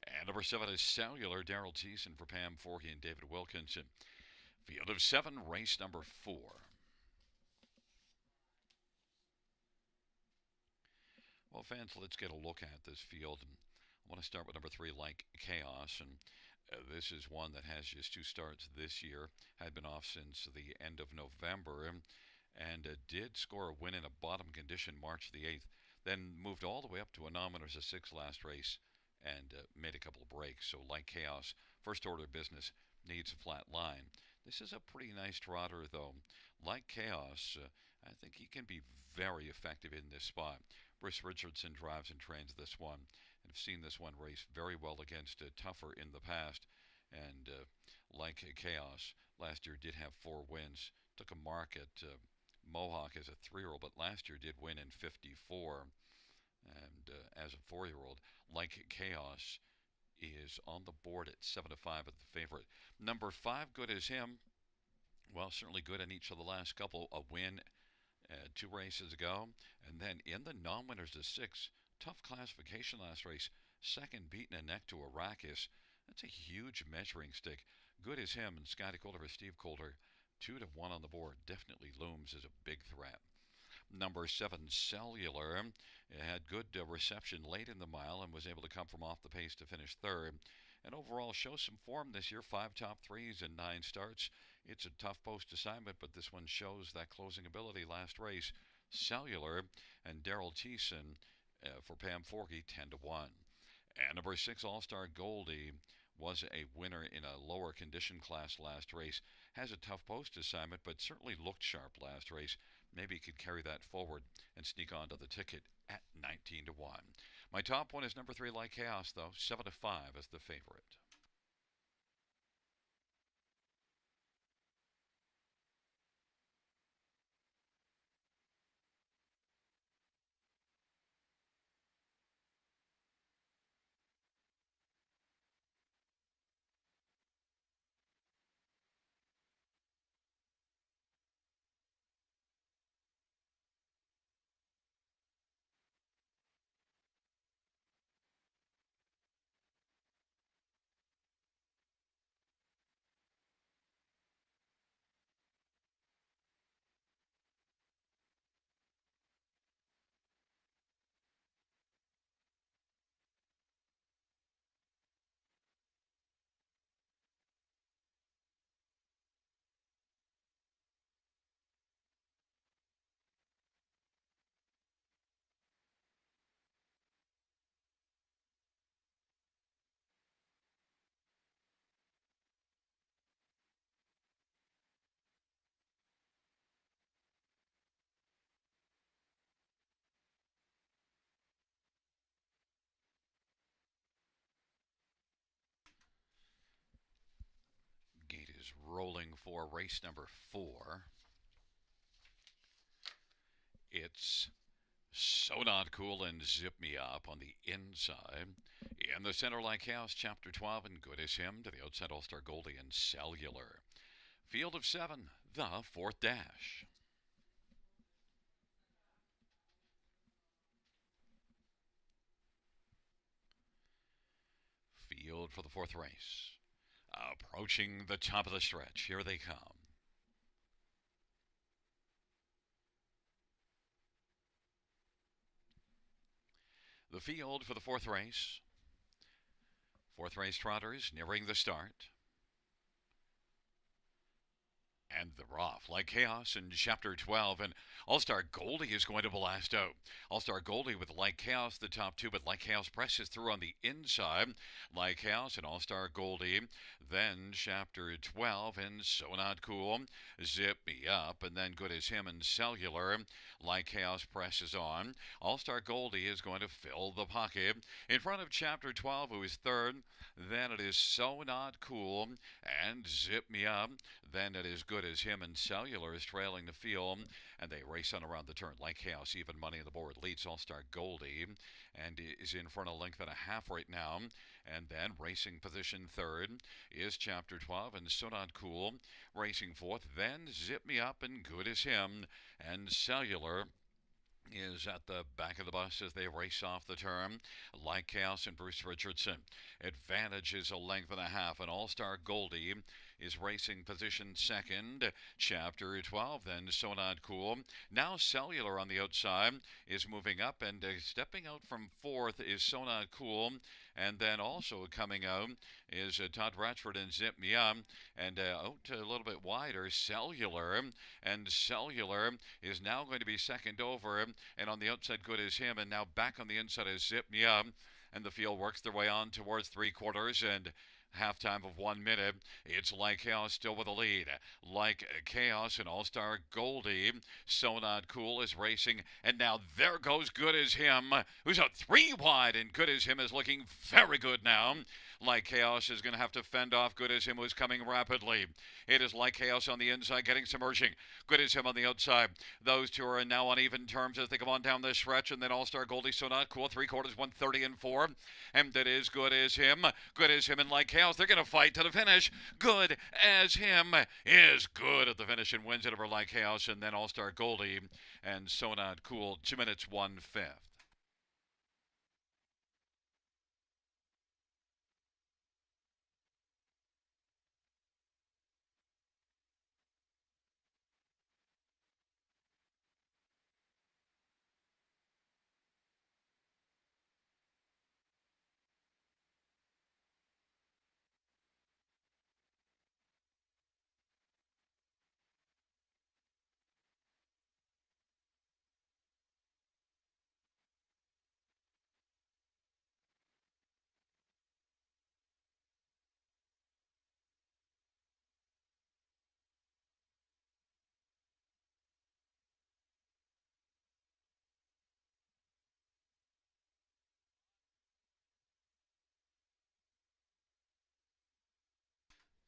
And number 7 is Cellular, Daryl Thiessen for Pam Forkey and David Wilkinson. Field of 7, race number 4. Well, fans, let's get a look at this field. And I want to start with number 3, Like Chaos. And this is one that has just 2 starts this year. Had been off since the end of November. And did score a win in a bottom condition March the 8th. Then moved all the way up to a nominators of 6 last race. And made a couple of breaks. So Like Chaos, first order business, needs a flat line. This is a pretty nice trotter, though. Like Chaos, I think he can be very effective in this spot. Bruce Richardson drives and trains this one. And I've seen this one race very well against Tougher in the past. And Like Chaos, last year did have 4 wins. Took a mark at Mohawk as a 3-year-old, but last year did win in 54. And as a 4-year-old, Like Chaos is on the board at 7-5 at the favorite. Number 5, Good As Him. Well, certainly good in each of the last couple. A win 2 races ago. And then in the non-winners of 6, tough classification last race. Second, beaten a neck to Arrakis. That's a huge measuring stick. Good As Him and Scotty Coulter for Steve Coulter. 2-1 on the board. Definitely looms as a big threat. Number 7, Cellular, had good reception late in the mile and was able to come from off the pace to finish 3rd. And overall shows some form this year, 5 top 3s and 9 starts. It's a tough post assignment, but this one shows that closing ability last race. Cellular and Daryl Thiessen for Pam Forkey, 10-1. And number 6, All-Star Goldie, was a winner in a lower condition class last race. Has a tough post assignment, but certainly looked sharp last race. Maybe he could carry that forward and sneak onto the ticket at 19-1. My top one is number 3, Like Chaos, though, 7-5 as the favorite. Gate is rolling for race number 4. It's So Not Cool and Zip Me Up on the inside. In the center, Like Chaos, Chapter 12, and Good As Him. To the outside, All-Star Goldie and Cellular. Field of 7, the 4th dash. Field for the 4th race. Approaching the top of the stretch. Here they come. The field for the 4th race. 4th race trotters nearing the start. And they're off like chaos in chapter 12. And All Star Goldie is going to blast out. All Star Goldie with Like Chaos, the top two, but Like Chaos presses through on the inside. Like Chaos and All Star Goldie. Then chapter 12 and So Not Cool. Zip Me Up. And then Good as Him and Cellular. Like Chaos presses on. All Star Goldie is going to fill the pocket. In front of chapter 12, who is third. Then it is So Not Cool and Zip Me Up. Then it is Good as Him and Cellular is trailing the field, and they race on around the turn. Like Chaos, even money on the board, leads All Star Goldie, and is in front of length and a half right now. And then racing position third is Chapter 12 and So Not Cool. Racing fourth, then Zip Me Up and Good as Him and Cellular is at the back of the bus as they race off the turn. Like Chaos and Bruce Richardson. Advantage is a length and a half, and All Star Goldie is racing position second. Chapter 12, then So Not Cool. Now Cellular on the outside is moving up, and stepping out from fourth is So Not Cool. And then also coming out is Todd Ratchford and Zip Me Up. And out a little bit wider, Cellular. And Cellular is now going to be second over. And on the outside, Good as Him. And now back on the inside is Zip Me Up. And the field works their way on towards three quarters. And halftime of 1 minute. It's Like Chaos still with a lead. Like Chaos and All Star Goldie. So Not Cool is racing. And now there goes Good as Him, who's out three wide. And Good as Him is looking very good now. Like Chaos is going to have to fend off Good as Him, who's coming rapidly. It is Like Chaos on the inside, getting some urging. Good as Him on the outside. Those two are now on even terms as they come on down this stretch. And then All Star Goldie, So Not Cool, three quarters, 130 and 4. And that is Good as Him. Good as Him and Like Chaos. They're going to fight to the finish. Good as Him is good at the finish and wins it over Like Chaos. And then All Star Goldie and So Not Cool, 2 minutes, 1/5.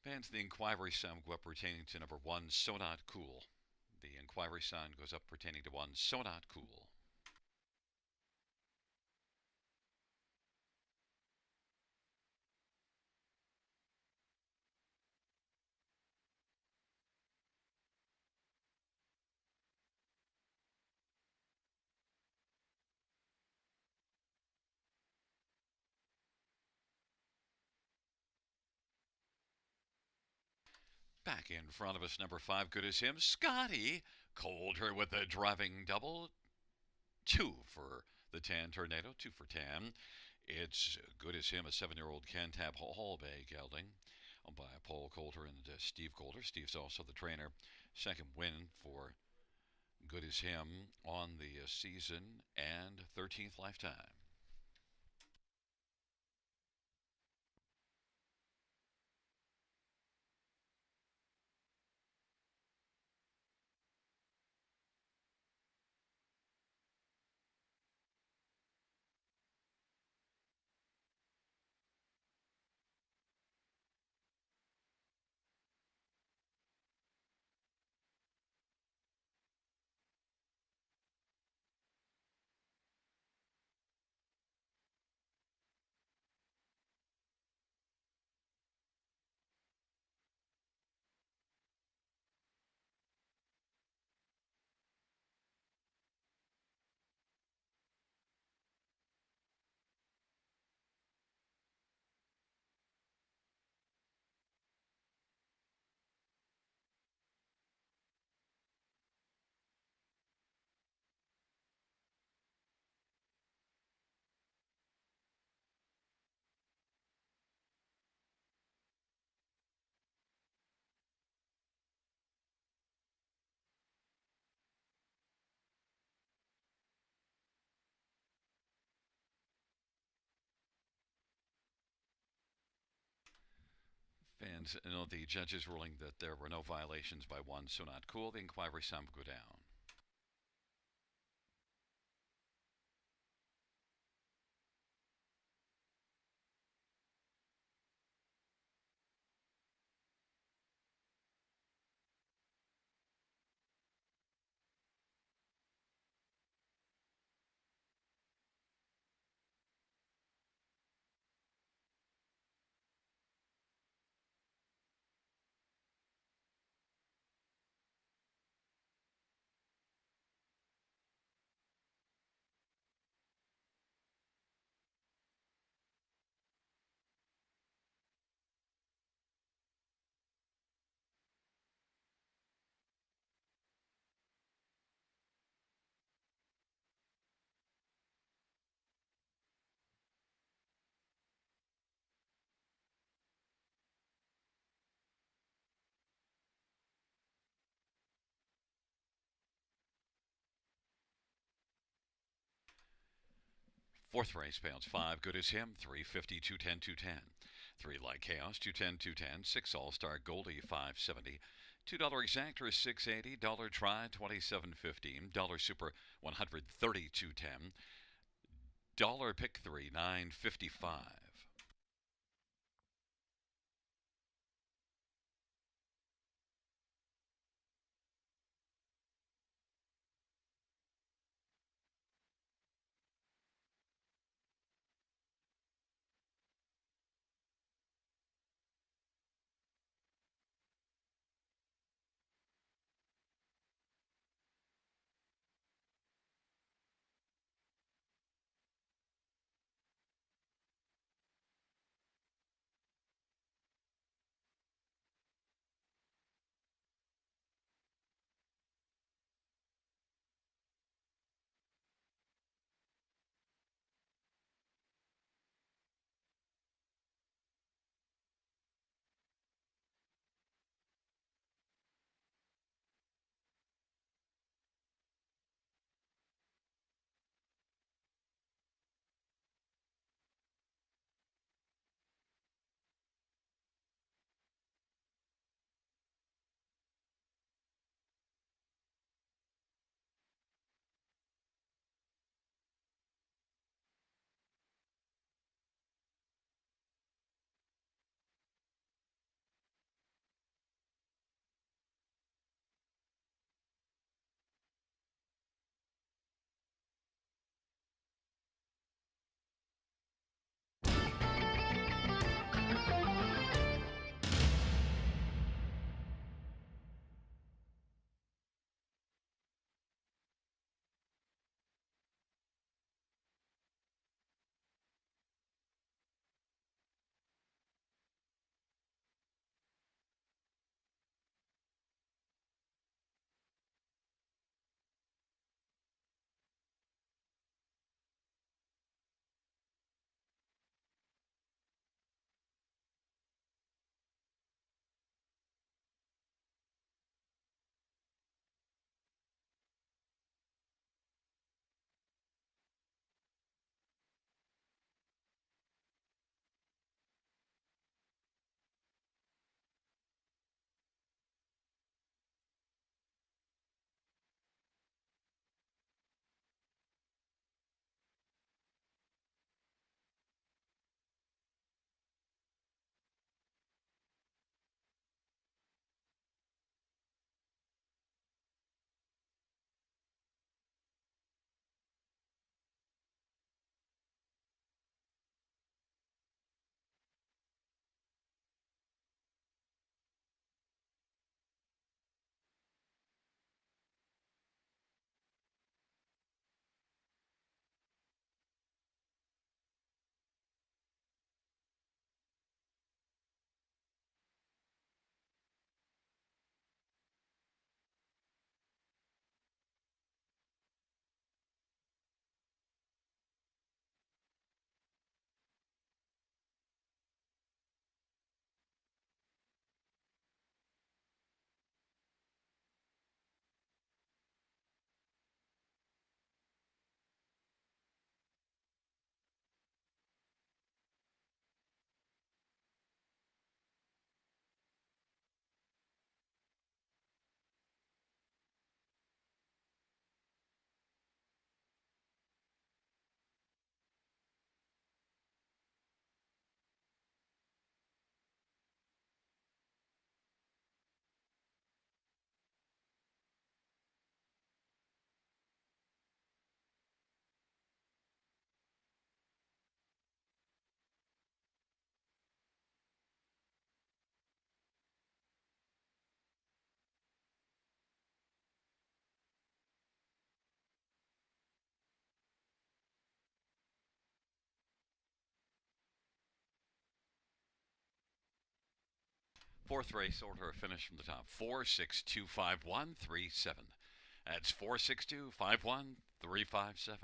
Bands the inquiry sound go up pertaining to number one, So Not Cool. The inquiry sound goes up pertaining to one, So Not Cool. Back in front of us, number five, Good as Him, Scotty Coulter with a driving double. Two for the Tan Tornado, two for Tan. It's Good as Him, a 7-year-old Cantab Hall Bay gelding by Paul Coulter and Steve Coulter. Steve's also the trainer. Second win for Good as Him on the season and 13th lifetime. And the judge's ruling that there were no violations by one, so not cool. The inquiry time will go down. Fourth race pounds 5 good as him, 350, 210, 210. 3 like chaos, 210, 210. 6 all star Goldie, 570. $2 exactor is 680. Dollar try, 27.15. Dollar super, 130, 210. Dollar pick 3, 955. Fourth race order of finish from the top. 4625137. That's 4625137.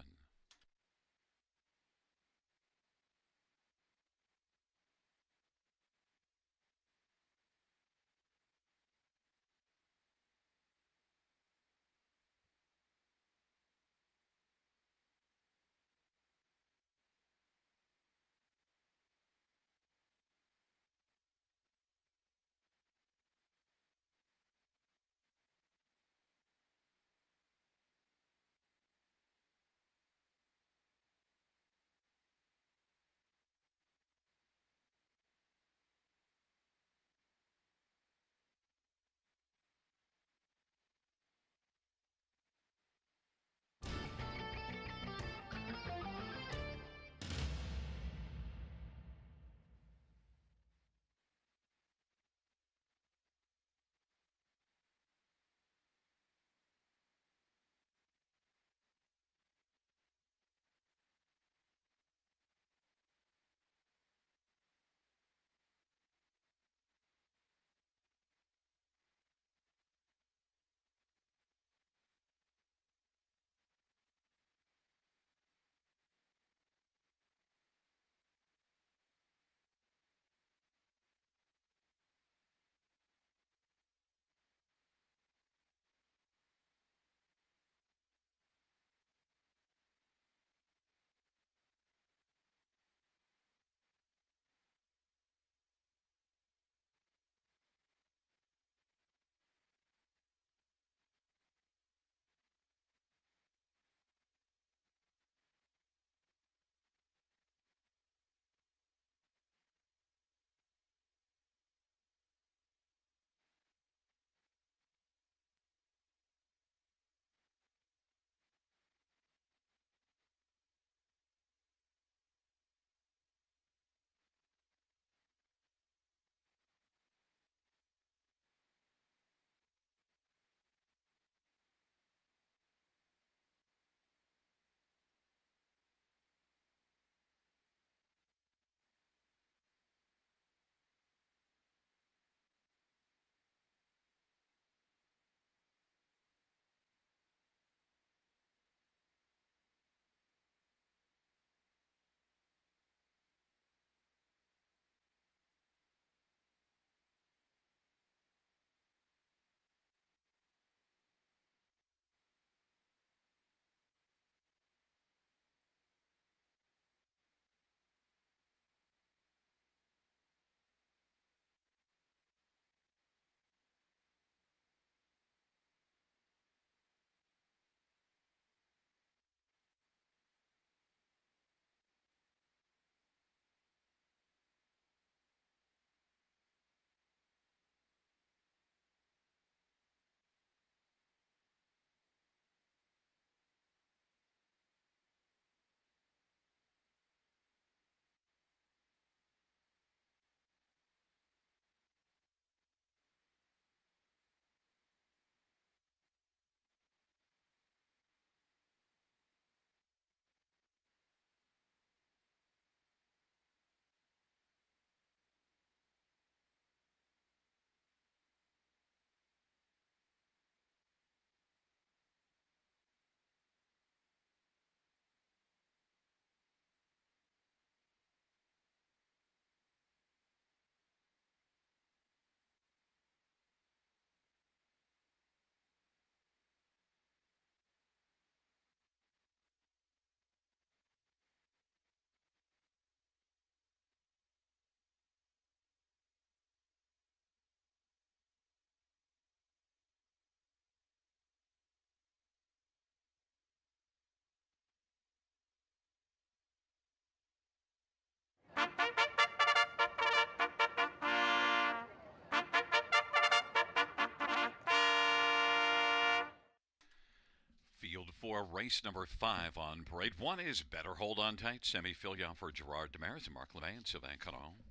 Field 4, race number 5 on parade. 1 is Better Hold On Tight, semi-filial for Gerard Demers and Mark LeMay and Sylvain Caron.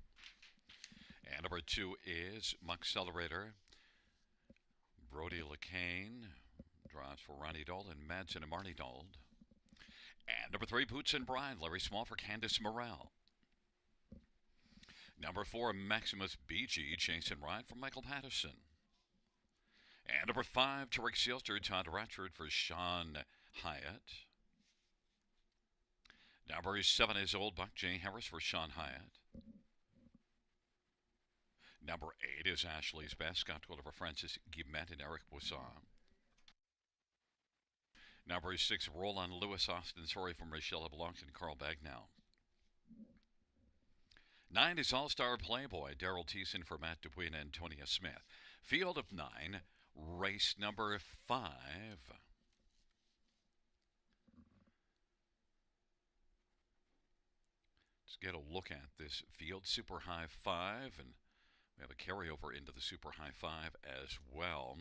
And number 2 is Muxcelerator, Brody LeCain, draws for Ronnie Dole and Madsen and Marty Dold. And number 3, Boots and Bride, Larry Small for Candice Morrell. Number 4, Maximus BG, Chase and Ride for Michael Patterson. And number 5, Tarek Sealster, Todd Ratchford for Sean Hyatt. Number 7 is Old Buck Jay Harris for Sean Hyatt. Number 8 is Ashley's Best, Scott Twitter for Francis Guillemette and Eric Boisson. Number 6, Roland Lewis, Austin Sorry from Rachel LeBlanc and Carl Bagnall. 9 is All-Star Playboy, Daryl Thiessen for Matt Dupuy and Antonia Smith. Field of 9, race number 5. Let's get a look at this field, Super High 5, and we have a carryover into the Super High 5 as well.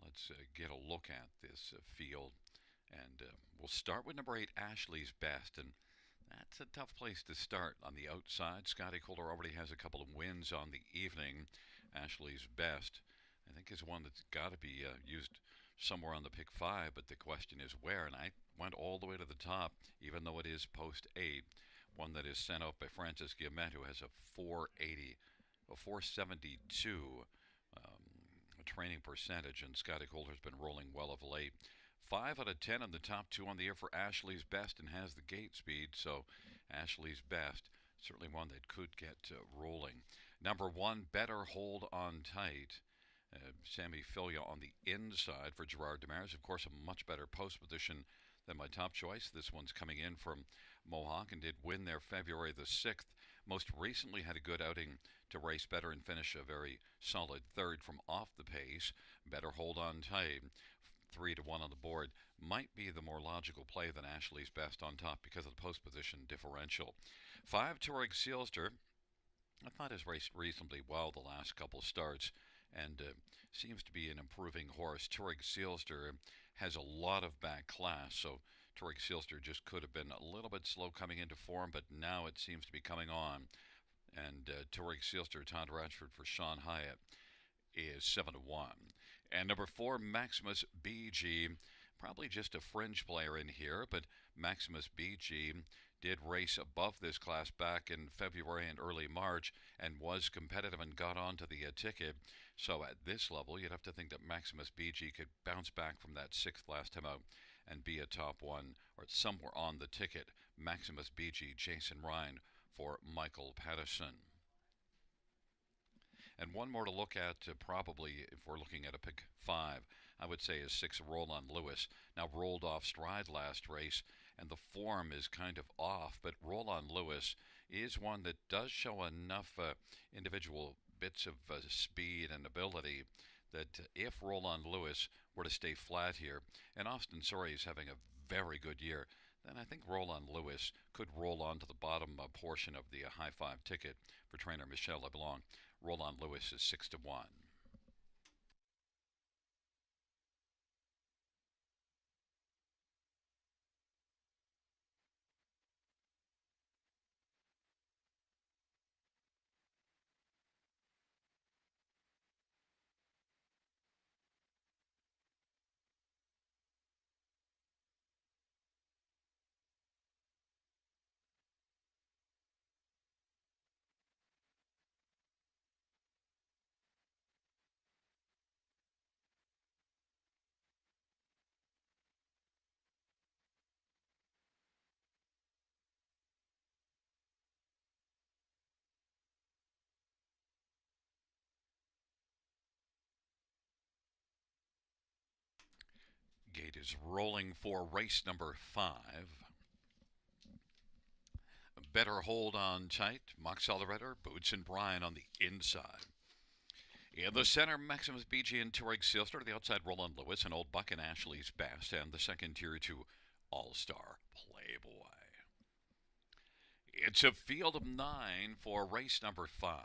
Let's get a look at this field, and we'll start with number 8, Ashley's Best, and that's a tough place to start on the outside. Scotty Kohler already has a couple of wins on the evening. Ashley's Best, I think, is one that's got to be used somewhere on the pick 5, but the question is where, and I went all the way to the top, even though it is post 8, one that is sent out by Francis Guillemette, who has a 480, a 472 training percentage, and Scotty Kohler's been rolling well of late. 5 out of 10 on the top 2 on the air for Ashley's Best and has the gate speed, so Ashley's Best, certainly one that could get rolling. Number 1, Better Hold On Tight. Sammy Filia on the inside for Gerard Demers. Of course, a much better post position than my top choice. This one's coming in from Mohawk and did win there February the 6th. Most recently had a good outing to race better and finish a very solid 3rd from off the pace. Better Hold On Tight. 3-1 on the board might be the more logical play than Ashley's Best on top because of the post position differential. 5, Tarek Sealster. I thought has raced reasonably well the last couple starts and seems to be an improving horse. Tarek Sealster has a lot of back class, so Tarek Sealster just could have been a little bit slow coming into form, but now it seems to be coming on. And Tarek Sealster, Todd Ratchford for Sean Hyatt is 7-1. And number 4, Maximus BG, probably just a fringe player in here, but Maximus BG did race above this class back in February and early March and was competitive and got onto the ticket. So at this level, you'd have to think that Maximus BG could bounce back from that 6th last time out and be a top 1 or somewhere on the ticket. Maximus BG, Jason Ryan for Michael Patterson. And one more to look at, probably, if we're looking at a pick 5, I would say is 6, Roland Lewis. Now rolled off stride last race, and the form is kind of off, but Roland Lewis is one that does show enough individual bits of speed and ability that if Roland Lewis were to stay flat here, and Austin Sorry is having a very good year, then I think Roland Lewis could roll on to the bottom portion of the high 5 ticket for trainer Michel LeBlanc. Roland Lewis is 6-1. Gate is rolling for race number 5. Better Hold On Tight, Accelerator, Boots and Brian on the inside. In the center, Maximus BG and Tarek Sealster. To the outside, Roland Lewis and Old Buck and Ashley's Best. And the second tier to All-Star Playboy. It's a field of 9 for race number 5.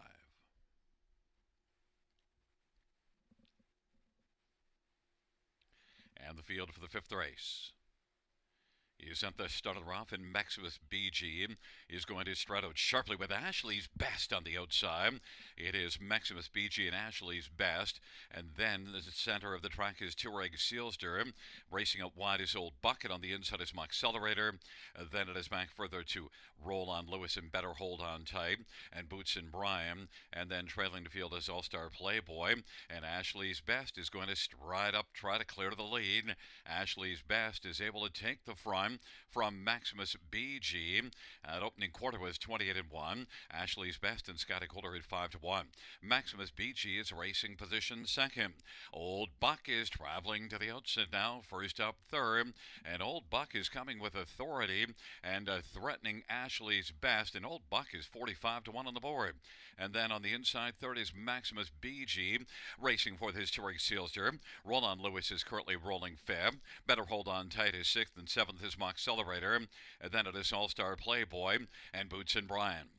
And the field for the 5th race Is at the start of the rough, and Maximus BG is going to strut out sharply with Ashley's Best on the outside. It is Maximus BG and Ashley's Best, and then the center of the track is Touareg Sealster. Racing out wide is Old Bucket. On the inside is Accelerator. Then it is back further to Roll on Lewis and Better Hold On Tight, and Boots and Brian. And then trailing the field is All Star Playboy, and Ashley's Best is going to stride up, try to clear to the lead. Ashley's Best is able to take the front from Maximus BG. At opening quarter was 28-1. Ashley's Best and Scotty Calder at 5-1. Maximus BG is racing position second. Old Buck is traveling to the outset now, first up third, and Old Buck is coming with authority and threatening Ashley's Best, and Old Buck is 45-1 on the board. And then on the inside third is Maximus BG racing for his Touring Sealster. Roll on Lewis is currently rolling fifth. Better Hold On Tight is sixth, and seventh is Accelerator. And then it is All Star Playboy and Boots and Brian.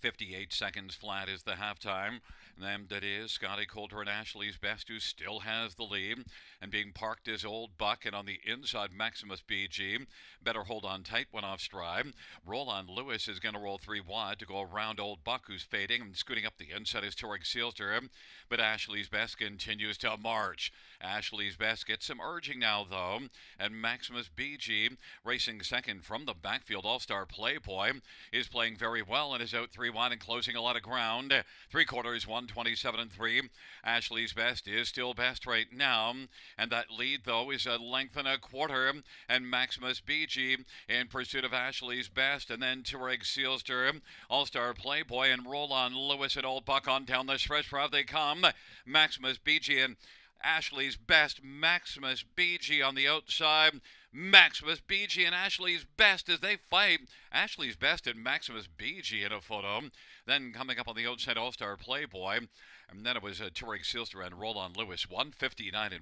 58 seconds flat is the halftime. Then that is Scotty Coulter and Ashley's Best, who still has the lead. And being parked is Old Buck, and on the inside, Maximus BG. Better Hold On Tight went off stride. Roll on Lewis is going to roll three wide to go around Old Buck, who's fading, and scooting up the inside is Touring Sealster. But Ashley's Best continues to march. Ashley's Best gets some urging now, though, and Maximus BG racing second from the backfield. All-Star Playboy is playing very well and is out three wide and closing a lot of ground. Three quarters, 127-3. Ashley's Best is still best right now, and that lead, though, is a length and a quarter, and Maximus BG in pursuit of Ashley's Best, and then Touareg Sealster, All-Star Playboy, and Roll on Lewis and Old Buck on down the stretch. For how they come, Maximus BG and Ashley's Best. Maximus BG on the outside. Maximus BG and Ashley's Best as they fight. Ashley's Best and Maximus BG in a photo. Then coming up on the outside, All-Star Playboy. And then it was Touring Sealster and Roll on Lewis, 159-1.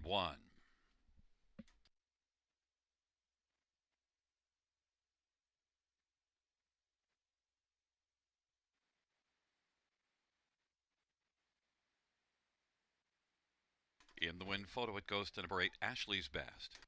In the win photo, it goes to number 8, Ashley's Best.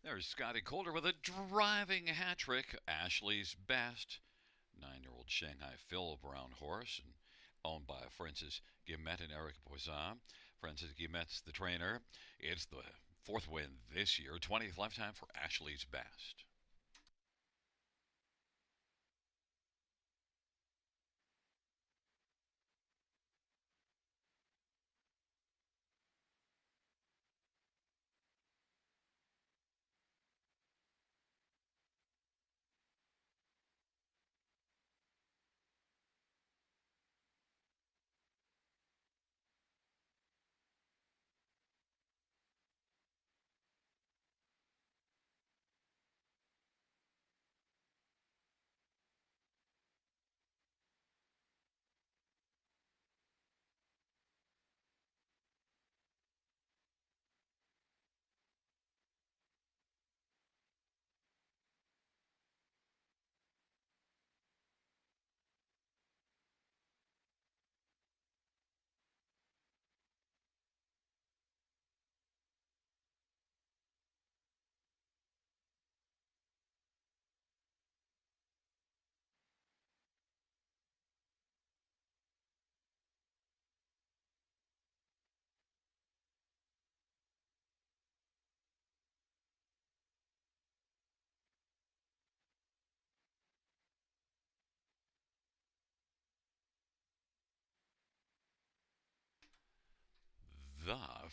There's Scotty Calder with a driving hat trick. Ashley's Best. 9-year-old Shanghai Phil Brown horse, and owned by Francis Guillemette and Eric Boisin. Francis Guillemette, the trainer. It's the fourth win this year, 20th lifetime for Ashley's Best.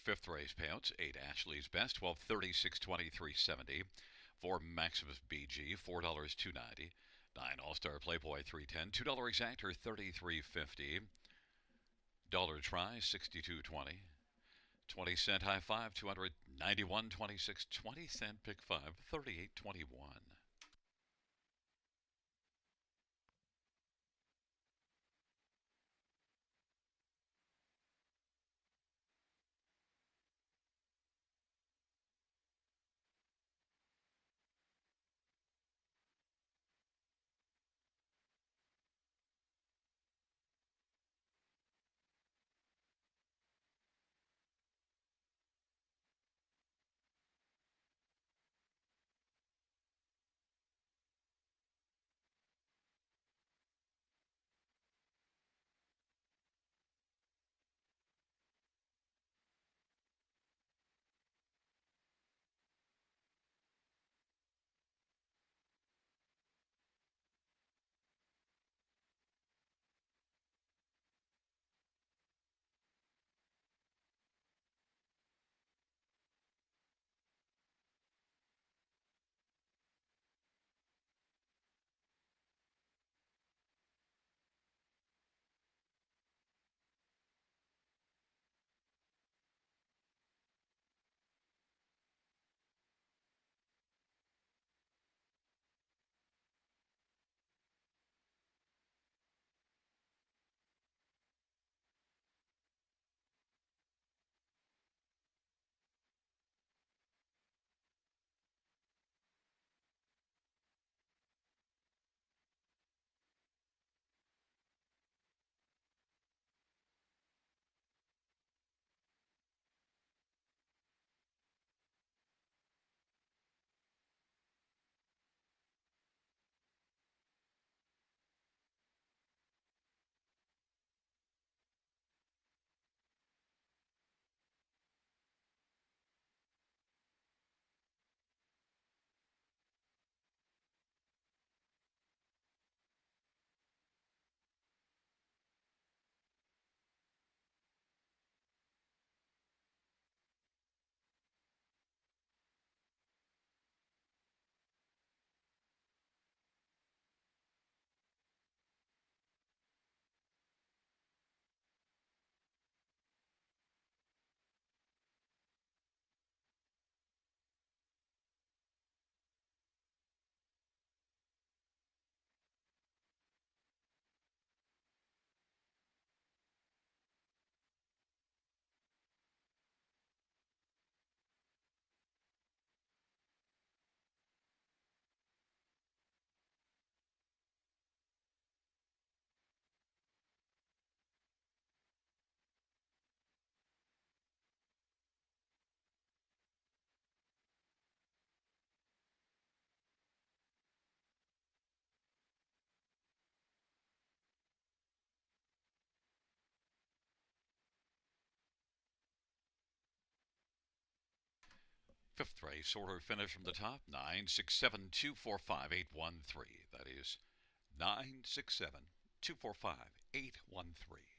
fifth race payouts: 8 Ashley's Best, 1236 2370. 4 Maximus BG, $4 290. 9 All-Star Playboy 310, $2 exactor 3350. Dollar try 62.20. 20-cent high five 291.26. 20-cent pick five 38.21. Fifth race order finish from the top: 967245813. That is 967245813.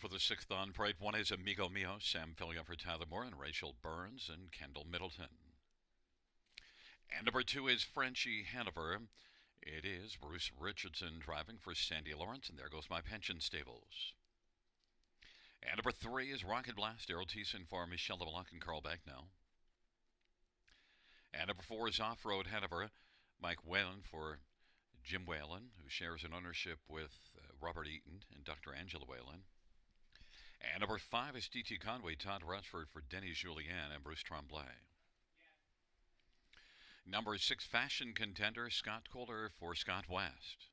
For the sixth on parade, one is Amigo Mio, Sam filling up for Tyler Moore and Rachel Burns and Kendall Middleton. And number two is Frenchie Hanover. It is Bruce Richardson driving for Sandy Lawrence, and there goes my pension stables. And number three is Rocket Blast, Daryl Thiessen for Michelle LeBlanc and Carl Bagnell. And number four is Off-Road Hanover, Mike Whalen for Jim Whalen, who shares an ownership with Robert Eaton and Dr. Angela Whalen. And number five is D.T. Conway, Todd Rushford for Denny Julien and Bruce Tremblay. Number six, Fashion Contender, Scott Kohler for Scott West.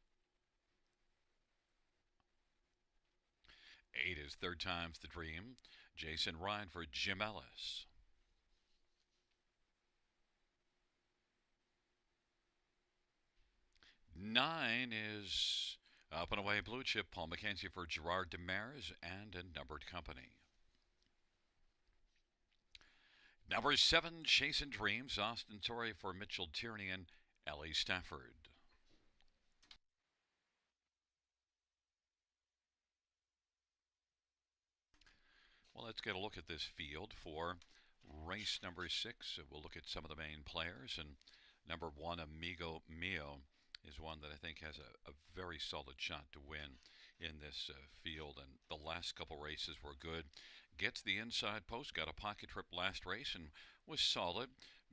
8 is Third Time's the Dream, Jason Ryan for Jim Ellis. 9 is Up and Away Blue Chip, Paul McKenzie for Gerard Demers and a numbered company. Number 7, Chasing Dreams, Austin Torrey for Mitchell Tierney and Ellie Stafford. Well, let's get a look at this field for race number 6. We'll look at some of the main players. And number 1, Amigo Mio, is one that I think has a very solid shot to win in this field. And the last couple races were good. Gets the inside post, got a pocket trip last race and was solid.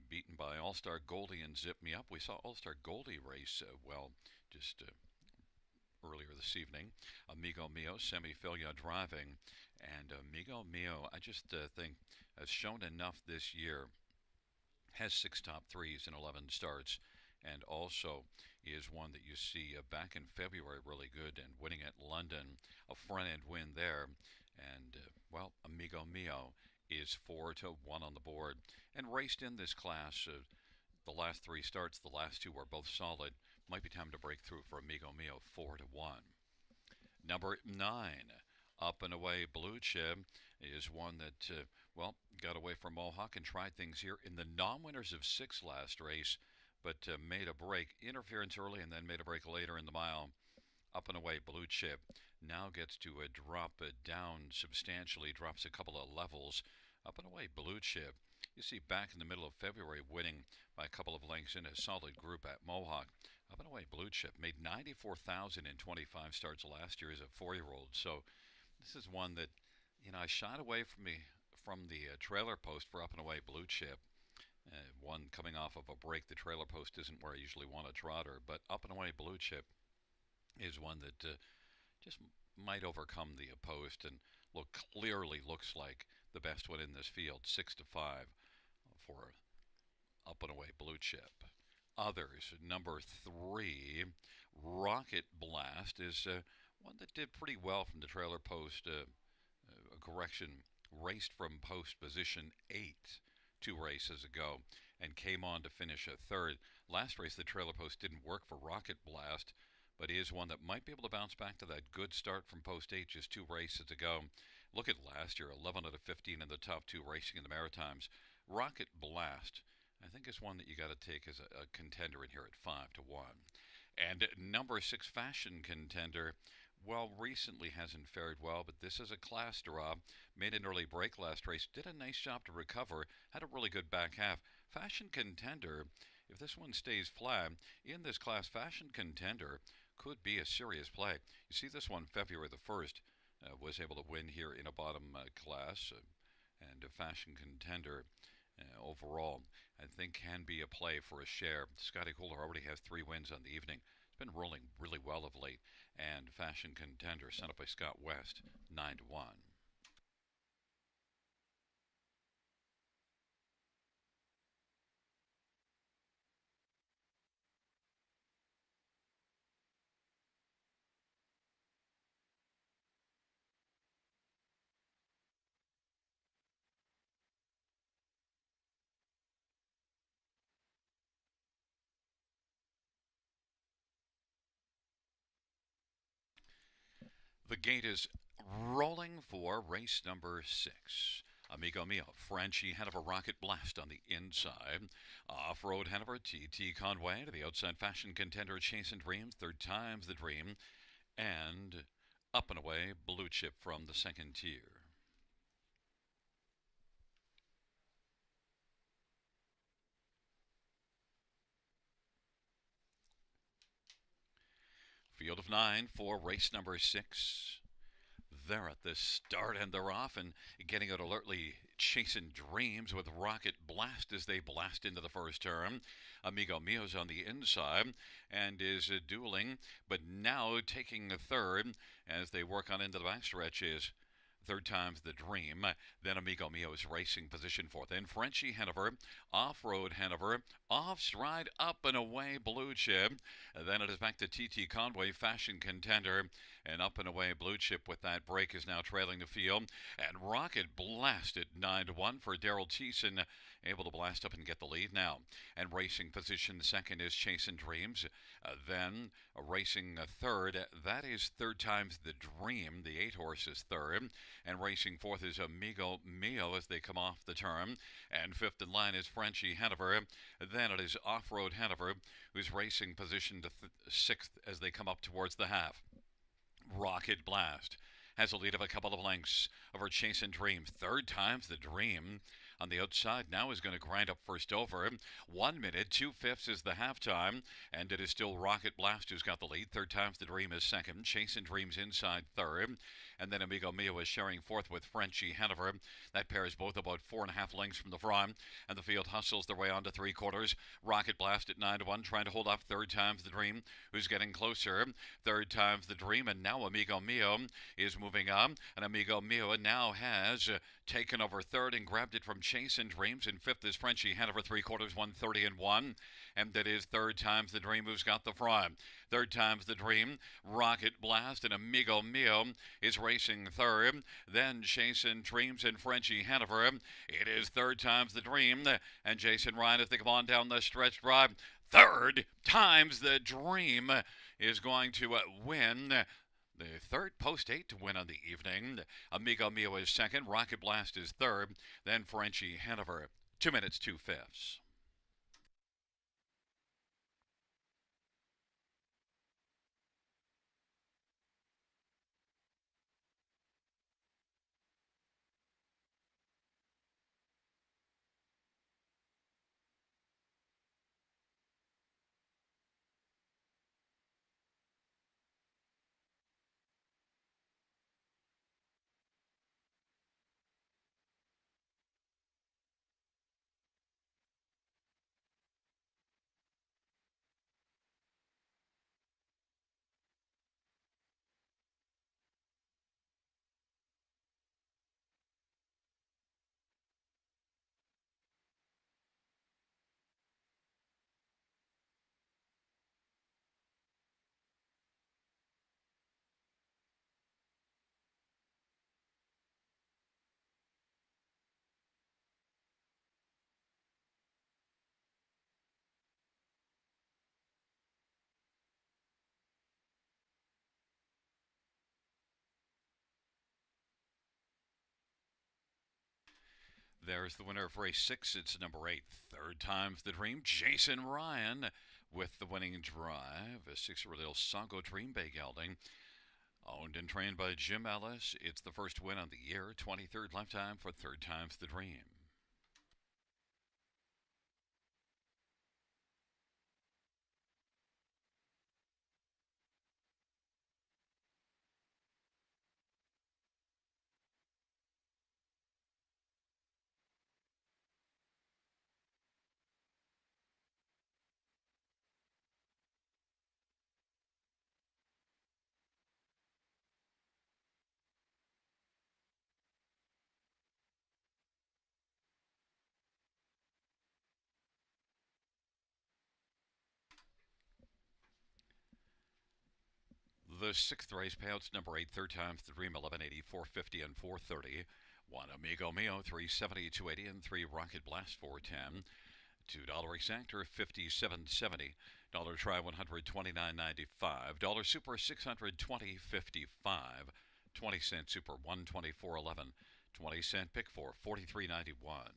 Beaten by All-Star Goldie and Zip Me Up. We saw All-Star Goldie race just earlier this evening. Amigo Mio, Semifilia driving. And Amigo Mio, I just think has shown enough this year. Has 6 top 3s and 11 starts. And also is one that you see back in February really good and winning at London. A front-end win there. And, Amigo Mio is 4-1 on the board. And raced in this class. The last 3 starts, the last 2 were both solid. Might be time to break through for Amigo Mio, 4-1. Number 9, Up and Away Blue Chip, is one that, got away from Mohawk and tried things here in the non-winners of 6 last race, but made a break. Interference early and then made a break later in the mile. Up and Away Blue Chip now gets to drop down substantially, drops a couple of levels. Up and Away Blue Chip, you see back in the middle of February winning by a couple of lengths in a solid group at Mohawk. Up and Away Blue Chip made $94,000 in 25 starts last year as a 4-year-old. So this is one that, I shied away from the trailer post for Up and Away Blue Chip. One coming off of a break. The trailer post isn't where I usually want to trot her, but Up and Away Blue Chip is one that just might overcome the post and clearly looks like the best one in this field. 6-5 for Up and Away Blue Chip. Others, number 3, Rocket Blast, is one that did pretty well from the trailer post. Raced from post position 8 2 races ago and came on to finish a 3rd. Last race, the trailer post didn't work for Rocket Blast, but he is one that might be able to bounce back to that good start from post 8 just 2 races ago. Look at last year, 11 out of 15 in the top 2 racing in the Maritimes. Rocket Blast, I think, is one that you got to take as a contender in here at 5-1. And number 6, Fashion Contender, recently hasn't fared well, but this is a class draw. Made an early break last race, did a nice job to recover, had a really good back half. Fashion Contender, if this one stays flat, in this class, Fashion Contender could be a serious play. You see this one, February the 1st, was able to win here in a bottom class, and a Fashion Contender overall, I think, can be a play for a share. Scotty Kohler already has 3 wins on the evening. It's been rolling really well of late. And Fashion Contender, sent up by Scott West, 9-1. The gate is rolling for race number 6. Amigo Mio, Frenchie Hanover, Rocket Blast on the inside. Off-Road Hanover, T.T. Conway to the outside. Fashion Contender, Chasing Dreams, 3rd Time's the Dream. And Up and Away Blue blue chip from the second tier. Field of 9 for race number 6. They're at the start and they're off and getting out alertly chasing dreams with Rocket Blast as they blast into the first turn. Amigo Mio's on the inside and is dueling, but now taking a third as they work on into the backstretch is Third Time's the Dream. Then Amigo Mio is racing position fourth. Then Frenchie Hanover, Off-Road Hanover, off stride, up and away Blue Chip. Then it is back to TT Conway, Fashion Contender, and up and away Blue Chip with that break is now trailing the field. And Rocket Blast at 9-1 for Daryl Thiessen, able to blast up and get the lead now. And racing position second is Chasing Dreams. Then racing third, that is Third Time's the Dream. The 8 horse is third. And racing fourth is Amigo Mio as they come off the turn. And fifth in line is Frenchie Hanover. Then it is Off-Road Hanover, who's racing position to sixth as they come up towards the half. Rocket Blast has a lead of a couple of lengths over Chasing Dreams. Third Time's the Dream on the outside now is going to grind up first over. 1 minute, 2/5 is the halftime, and it is still Rocket Blast who's got the lead. Third Time's the Dream is second. Chasing Dreams inside third. And then Amigo Mio is sharing fourth with Frenchie Hanover. That pair is both about 4.5 lengths from the front, and the field hustles their way on to three quarters. Rocket Blast at 9-1, trying to hold off Third Time's the Dream, who's getting closer. Third Time's the Dream, and now Amigo Mio is moving up, and Amigo Mio now has taken over third and grabbed it from Chasing Dreams. In fifth is Frenchie Hanover, three quarters, 1:30-1, and that is Third Time's the Dream who's got the front. Third Time's the Dream, Rocket Blast, and Amigo Mio is racing third. Then Chasing Dreams and Frenchie Hanover. It is Third Time's the Dream and Jason Ryan as they come on down the stretch drive. Third Time's the Dream is going to win the third post 8 to win on the evening. Amigo Mio is second, Rocket Blast is third, then Frenchie Hanover. 2 minutes, 2/5. There's the winner of race 6. It's number 8, Third Time's the Dream, Jason Ryan, with the winning drive. A 6-year-old little Sago Dream Bay gelding, owned and trained by Jim Ellis. It's the first win on the year, 23rd lifetime for Third Time's the Dream. The 6th race payouts number 8, Third Time's the Dream, 1180, 450, and 430. 1 Amigo Mio, 370, 280, and 3 Rocket Blast, 410. $2 exactor, 57.70. Dollar try, 129.95. Dollar super, 620.55. 20-cent super, 124.11. 20-cent pick four, 43.91.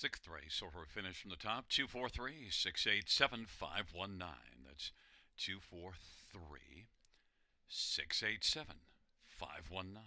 Sixth race, or we finish from the top, 243 687 519. That's 243 687 519.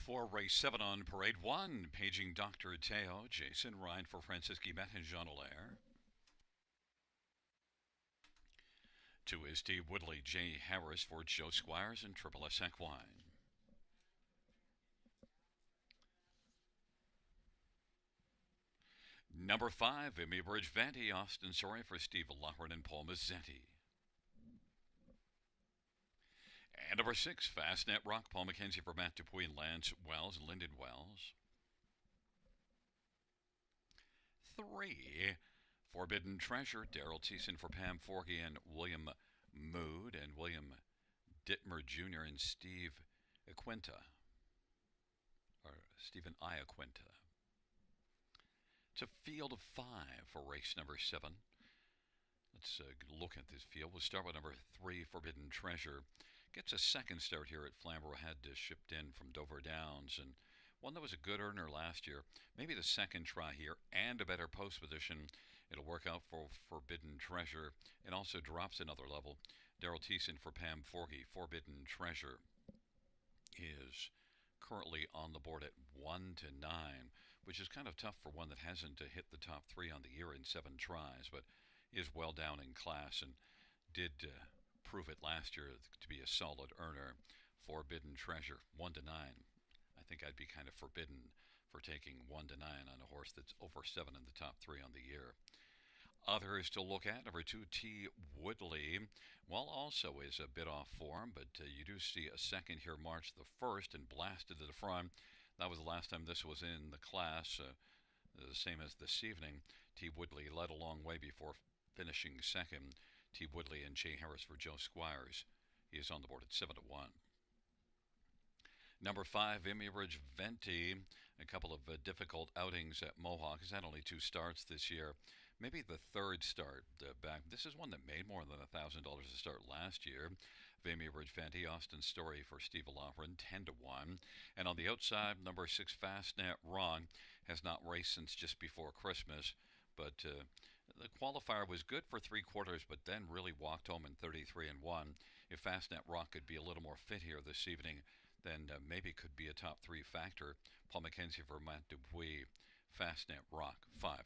For race 7 on parade 1, paging Dr. Teo, Jason Ryan for Francis Guimet and Jean Allaire. 2 is Steve Woodley, Jay Harris for Joe Squires and Triple S Equine. Number 5, Amy Bridge Vanty, Austin Sorry for Steve Lawren and Paul Mazzetti. And number 6, Fastnet Rock, Paul McKenzie for Matt Dupuy, Lance Wells, and Lyndon Wells. 3, Forbidden Treasure, Daryl Thiessen for Pam Forkey and William Mood, and William Dittmer Jr. and Steve Aquinta, or Stephen Iaquinta. It's a field of 5 for race number 7. Let's look at this field. We'll start with number 3, Forbidden Treasure. Gets a second start here at Flamboro. Had shipped in from Dover Downs, and one that was a good earner last year. Maybe the second try here and a better post position. It'll work out for Forbidden Treasure. It also drops another level. Daryl Thiessen for Pam Forkey. Forbidden Treasure is currently on the board at 1-9, which is kind of tough for one that hasn't hit the top 3 on the year in 7 tries, but is well down in class and did prove it last year to be a solid earner. Forbidden Treasure, 1-9. I think I'd be kind of forbidden for taking 1-9 on a horse that's over 7 in the top 3 on the year. Others to look at, number 2, T. Woodley. Well, also is a bit off form, but you do see a second here March the 1st and blasted to the front. That was the last time this was in the class, the same as this evening. T. Woodley led a long way before finishing second. T. Woodley and Jay Harris for Joe Squires. He is on the board at 7-1. Number 5, Imibridge Venti. A couple of difficult outings at Mohawk. He's had only 2 starts this year. Maybe the third start back. This is one that made more than $1,000 to start last year. Imibridge Venti, Austin Story for Steve Lofgren, 10-1. And on the outside, number 6, Fastnet Rock has not raced since just before Christmas, but the qualifier was good for 3 quarters, but then really walked home in 33-1. If Fastnet Rock could be a little more fit here this evening, then maybe could be a top 3 factor. Paul McKenzie for Matt Dupuy. Fastnet Rock, 5-1.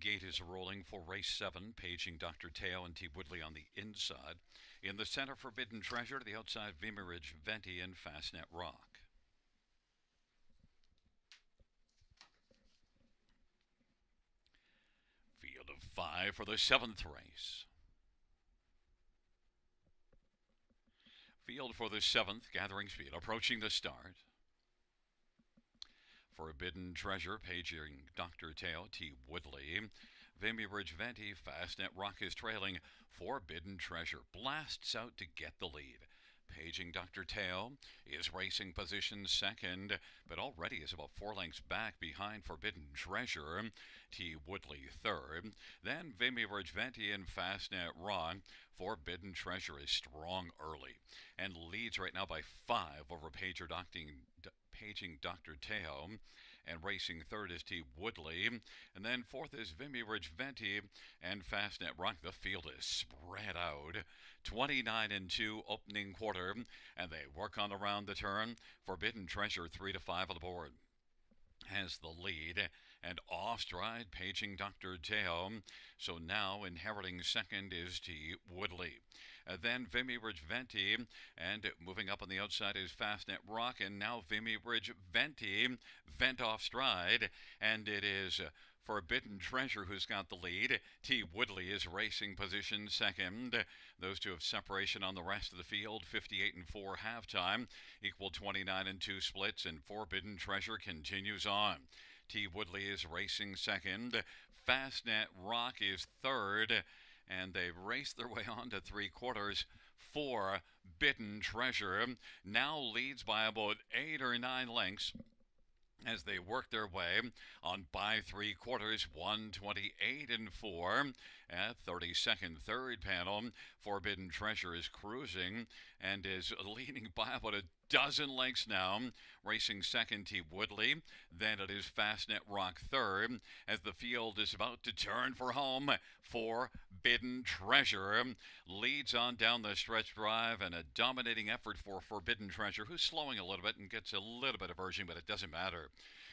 Gate is rolling for race 7, paging Dr. Teo and T. Woodley on the inside. In the center, Forbidden Treasure. To the outside, Vimeridge, Venti, and Fastnet Rock. Field of 5 for the 7th race. Field for the 7th, gathering speed, approaching the start. Forbidden Treasure, paging Dr. Teo, T. Woodley. Vimy Ridge Venti, Fastnet Rock is trailing. Forbidden Treasure blasts out to get the lead. Paging Dr. Teo is racing position second, but already is about 4 lengths back behind Forbidden Treasure. T. Woodley third. Then Vimy Ridge Venti and Fastnet Rock. Forbidden Treasure is strong early and leads right now by 5 over Paging Dr. Teo. And racing third is T. Woodley. And then fourth is Vimy Ridge Venti and Fastnet Rock. The field is spread out. 29 and 2 opening quarter. And they work on around the turn. Forbidden Treasure 3 to 5 on the board has the lead, and off stride paging Dr. Teo. So now inheriting second is T. Woodley. Then Vimy Ridge Venti, and moving up on the outside is Fastnet Rock, and now Vimy Ridge Venti, vent off stride, and it is Forbidden Treasure who's got the lead. T. Woodley is racing position second. Those two have separation on the rest of the field. 58 and 4 halftime, equal 29 and 2 splits, and Forbidden Treasure continues on. T. Woodley is racing second. Fastnet Rock is third, and they race their way on to 3/4. Forbidden Treasure now leads by about 8 or 9 lengths as they work their way on by 3/4, 128 and 4. At 32nd, third panel, Forbidden Treasure is cruising and is leading by about a dozen lengths now. Racing second, T. Woodley. Then it is Fastnet Rock third as the field is about to turn for home. Forbidden Treasure leads on down the stretch drive, and a dominating effort for Forbidden Treasure, who's slowing a little bit and gets a little bit of urging, but it doesn't matter.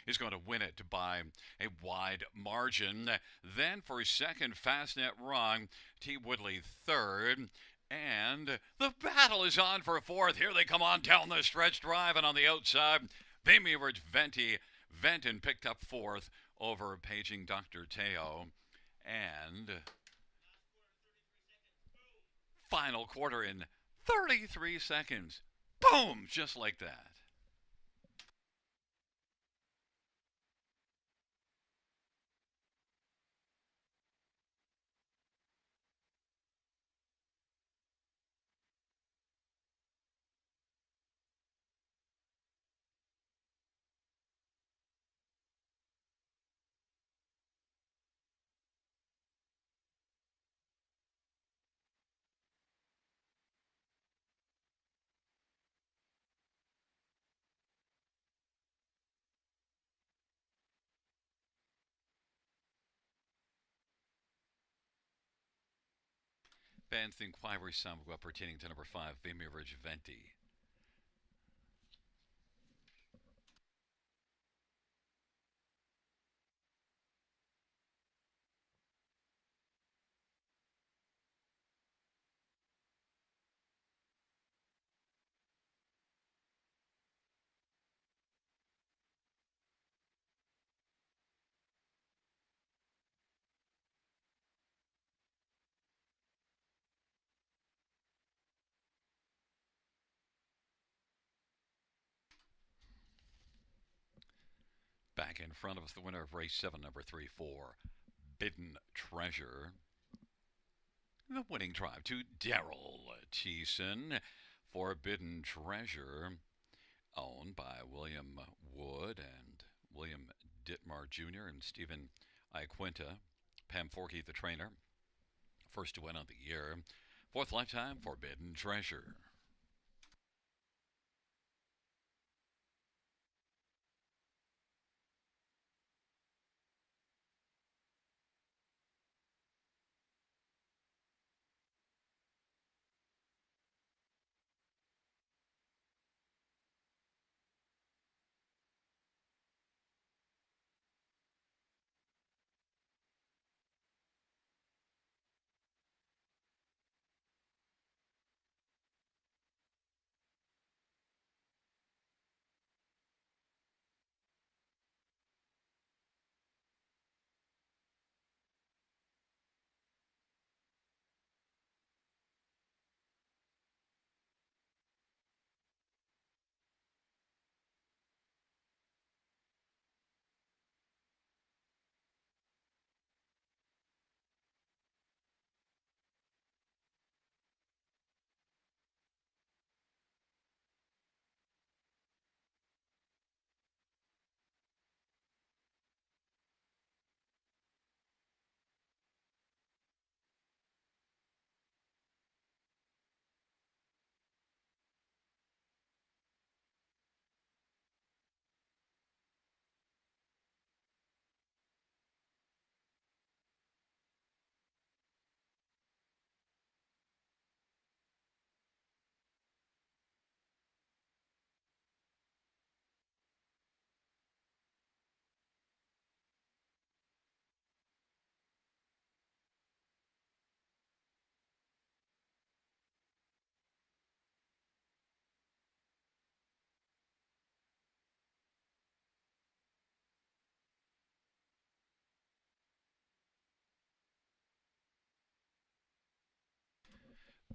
Is going to win it by a wide margin. Then for second, Fastnet Rock, T. Woodley third. And the battle is on for fourth. Here they come on down the stretch drive, and on the outside, Vimy Ridge Venti. Venton picked up fourth over Paging Dr. Teo. And final quarter in 33 seconds. Boom! Just like that. Bands the inquiry sum pertaining to number 5, Vimy Ridge Venti. Back in front of us, the winner of race 7, number 3, Forbidden Treasure. The winning drive to Daryl Thiessen. Forbidden Treasure, owned by William Wood and William Dittmar Jr. and Stephen Iaquinta. Pam Forkey, the trainer. First to win on the year. Fourth lifetime, Forbidden Treasure.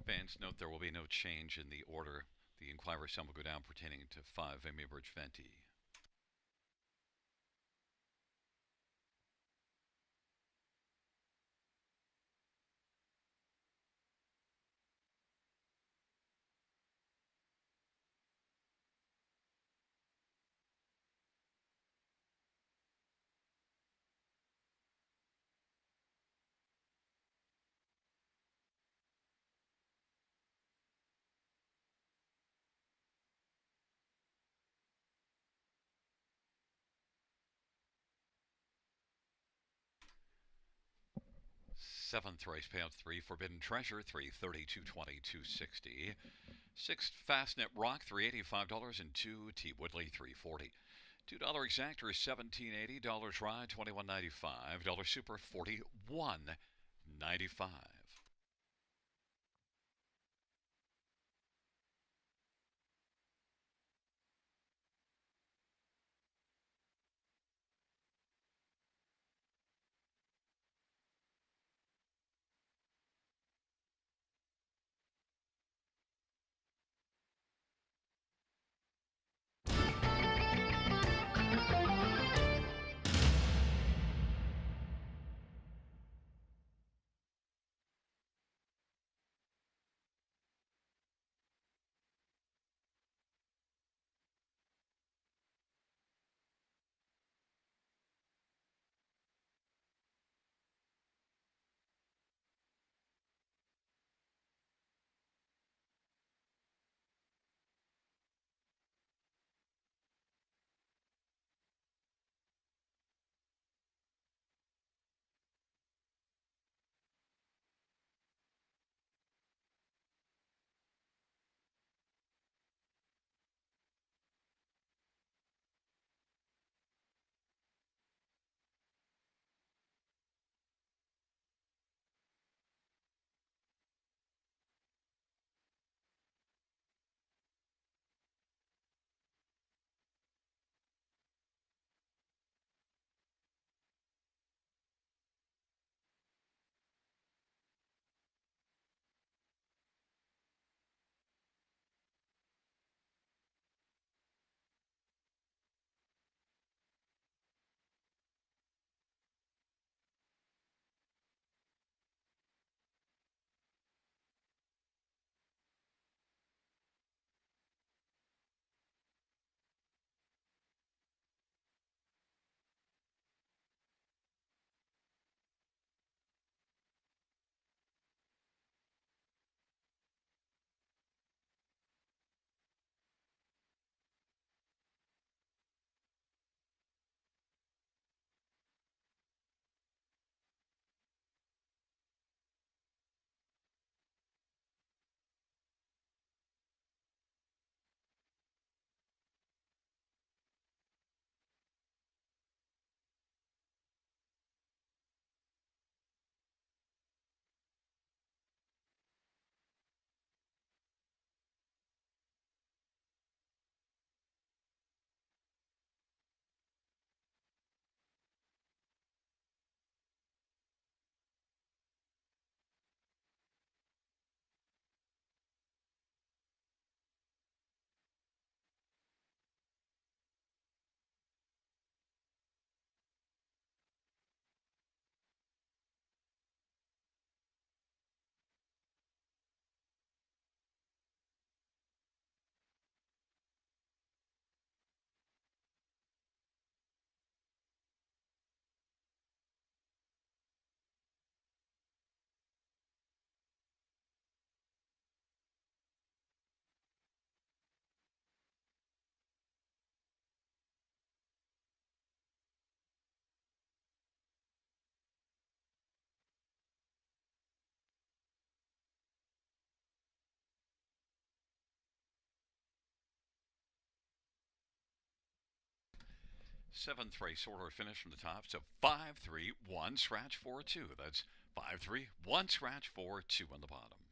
Fans note there will be no change in the order the inquiry sum will go down pertaining to 5 Amy Bridge Venti. Seventh race payout 3 Forbidden Treasure 330 220 260. Sixth Fastnet Rock $385 and 2 T Woodley 340. $2 exactor is $17.80. Dollars ride $21.95. Dollar super $41.95. Seventh race order finish from the top. So 5-3-1 scratch 4-2. That's 5-3-1 scratch 4-2 on the bottom.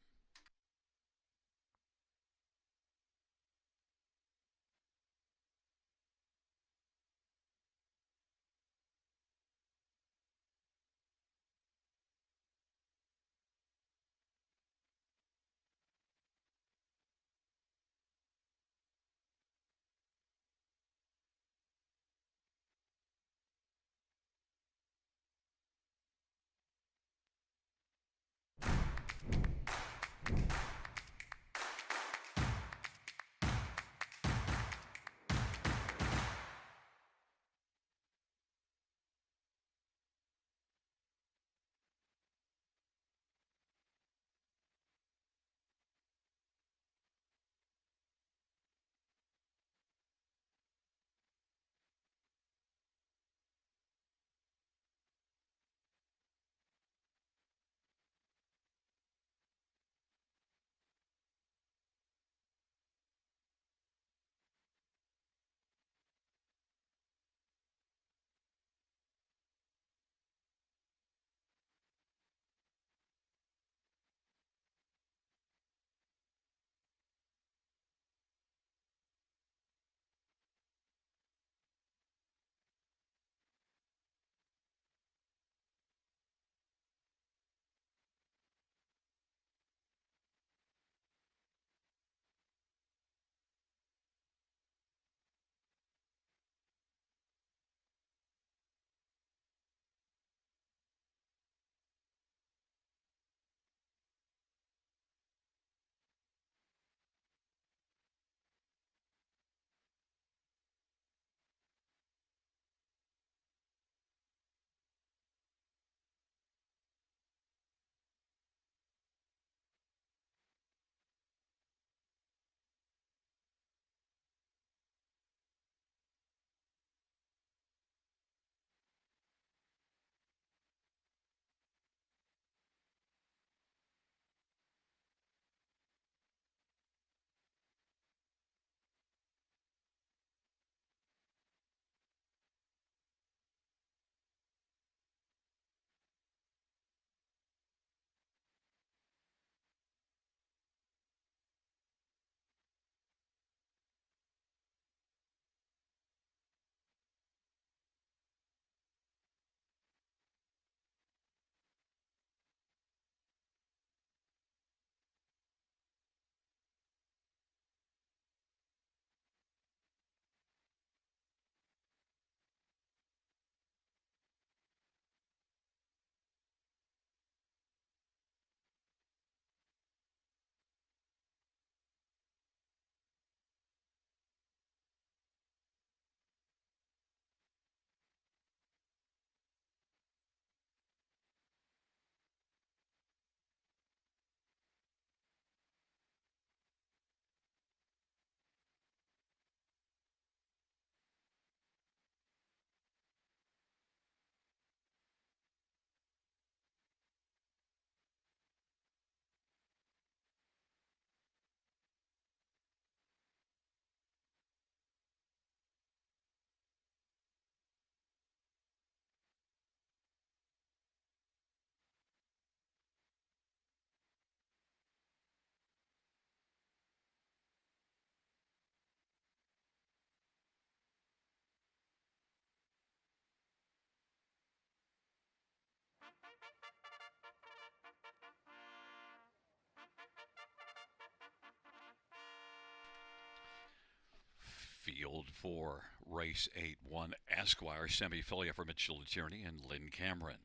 Field 4, Race 8, 1 Esquire, semi-filly for Mitchell Tierney and Lynn Cameron.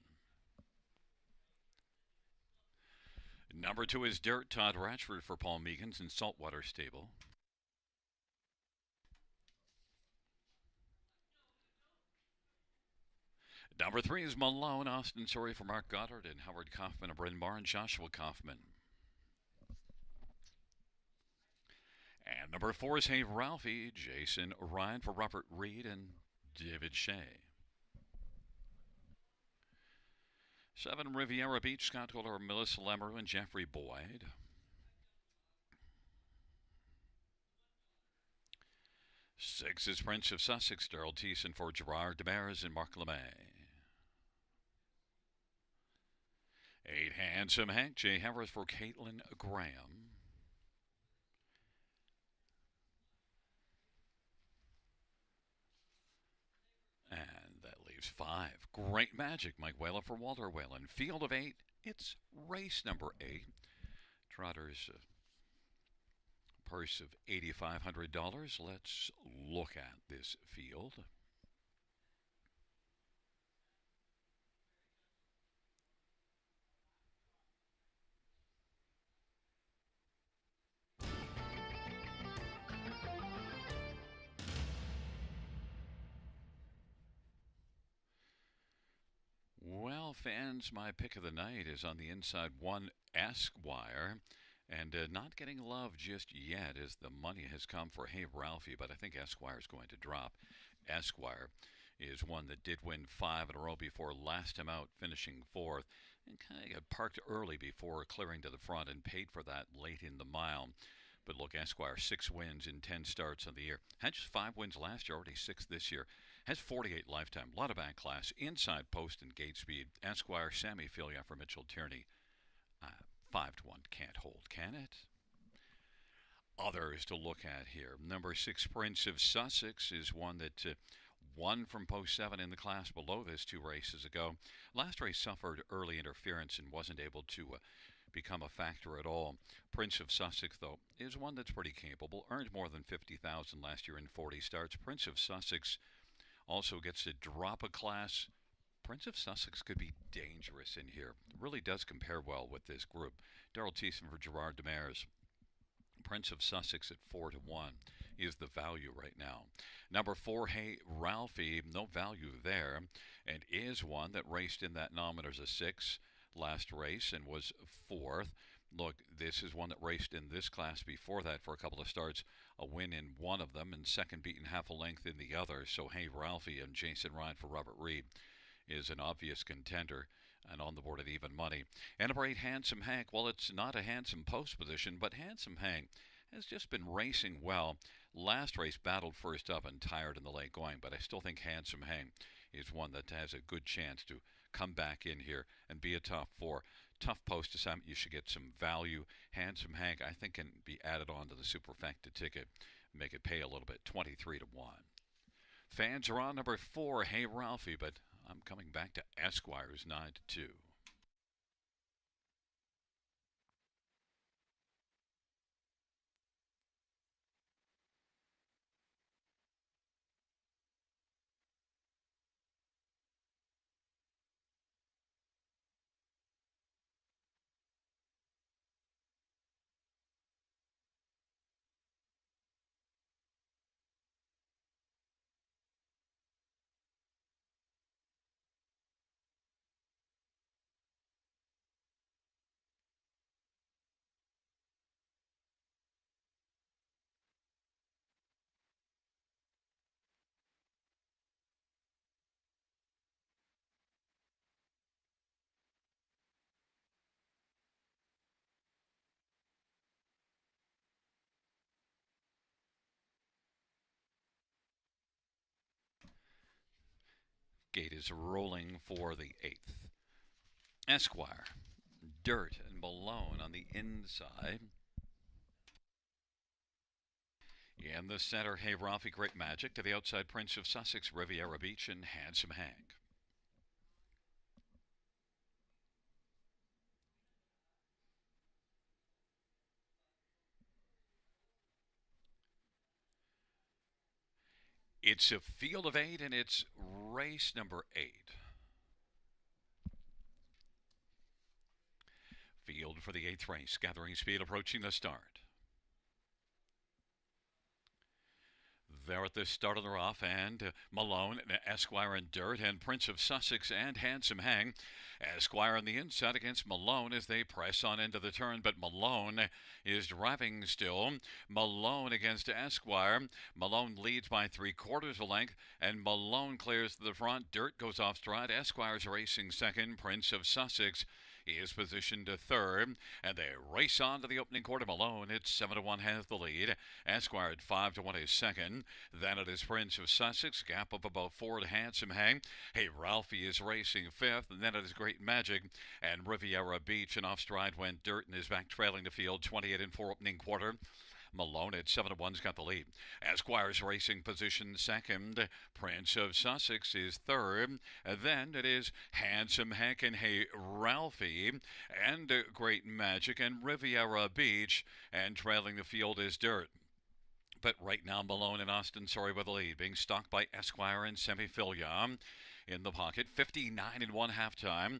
Number 2 is Dirt, Todd Ratchford for Paul Meekins in Saltwater Stable. Number 3 is Malone, Austin Sorry for Mark Goddard and Howard Kaufman of Bryn Mawr and Joshua Kaufman. And number 4 is Hey Ralphie, Jason Ryan for Robert Reed and David Shea. 7 Riviera Beach, Scott Kohler, Melissa Lemeru and Jeffrey Boyd. 6 is Prince of Sussex, Daryl Thiessen for Gerard Demers and Mark LeMay. 8 Handsome Hank, Jay Harris for Caitlin Graham. And that leaves 5. Great Magic, Mike Whalen for Walter Whalen. Field of 8, it's race number 8. Trotter's purse of $8,500. Let's look at this field. Well, fans, my pick of the night is on the inside 1 Esquire. And not getting love just yet as the money has come for Hey Ralphie, but I think Esquire is going to drop. Esquire is one that did win 5 in a row before last time out, finishing 4th, and kind of got parked early before clearing to the front and paid for that late in the mile. But look, Esquire, 6 wins in 10 starts on the year. Had just 5 wins last year, already 6 this year. Has 48 lifetime. A lot of back class. Inside post and gate speed. Esquire, Sammy Filia for Mitchell Tierney. 5-1 can't hold, can it? Others to look at here. Number 6, Prince of Sussex, is one that won from post 7 in the class below this 2 races ago. Last race suffered early interference and wasn't able to become a factor at all. Prince of Sussex, though, is one that's pretty capable. Earned more than $50,000 last year in 40 starts. Prince of Sussex also gets to drop a class. Prince of Sussex could be dangerous in here. It really does compare well with this group. Daryl Thiessen for Gerard Demers. Prince of Sussex at 4-1 is the value right now. Number 4, Hey Ralphie, no value there, and is one that raced in that nominators a 6 last race and was 4th. Look, this is one that raced in this class before that for a couple of starts, a win in one of them and second beaten half a length in the other. So Hey Ralphie and Jason Ryan for Robert Reed is an obvious contender and on the board at even money. And number 8, Handsome Hank. Well, it's not a handsome post position, but Handsome Hank has just been racing well. Last race battled first up and tired in the late going, but I still think Handsome Hank is one that has a good chance to come back in here and be a top 4. Tough post assignment. You should get some value. Handsome Hank, I think, can be added on to the Superfecta ticket, make it pay a little bit, 23-1. Fans are on number 4, Hey Ralphie, but I'm coming back to Esquire's 9-2. Gate is rolling for the 8th. Esquire, Dirt, and Malone on the inside. In the center, Hey Ralphie, Great Magic. To the outside, Prince of Sussex, Riviera Beach, and Handsome Hank. It's a field of 8, and it's race number 8. Field for the 8th race, gathering speed approaching the start. There at the start of the rough, and Malone, Esquire, and Dirt, and Prince of Sussex, and Handsome Hang. Esquire on the inside against Malone as they press on into the turn, but Malone is driving still. Malone against Esquire. Malone leads by 3/4 a length, and Malone clears to the front. Dirt goes off stride. Esquire's racing second. Prince of Sussex is positioned to third, and they race on to the opening quarter. Malone at 7-1 has the lead. Esquire at 5-1 is second. Then it is Prince of Sussex, gap up about 4 to Handsome Hang. Hey, Ralphie is racing fifth, and then it is Great Magic and Riviera Beach, and off stride went Dirt and is back trailing the field 28-4 opening quarter. Malone at 7-1's got the lead. Esquire's racing position second. Prince of Sussex is third. Then it is Handsome Heck and Hey Ralphie and Great Magic and Riviera Beach, and trailing the field is Dirt. But right now, Malone and Austin Sorry with the lead, being stalked by Esquire and Semifilia. In the pocket, 59-1 halftime,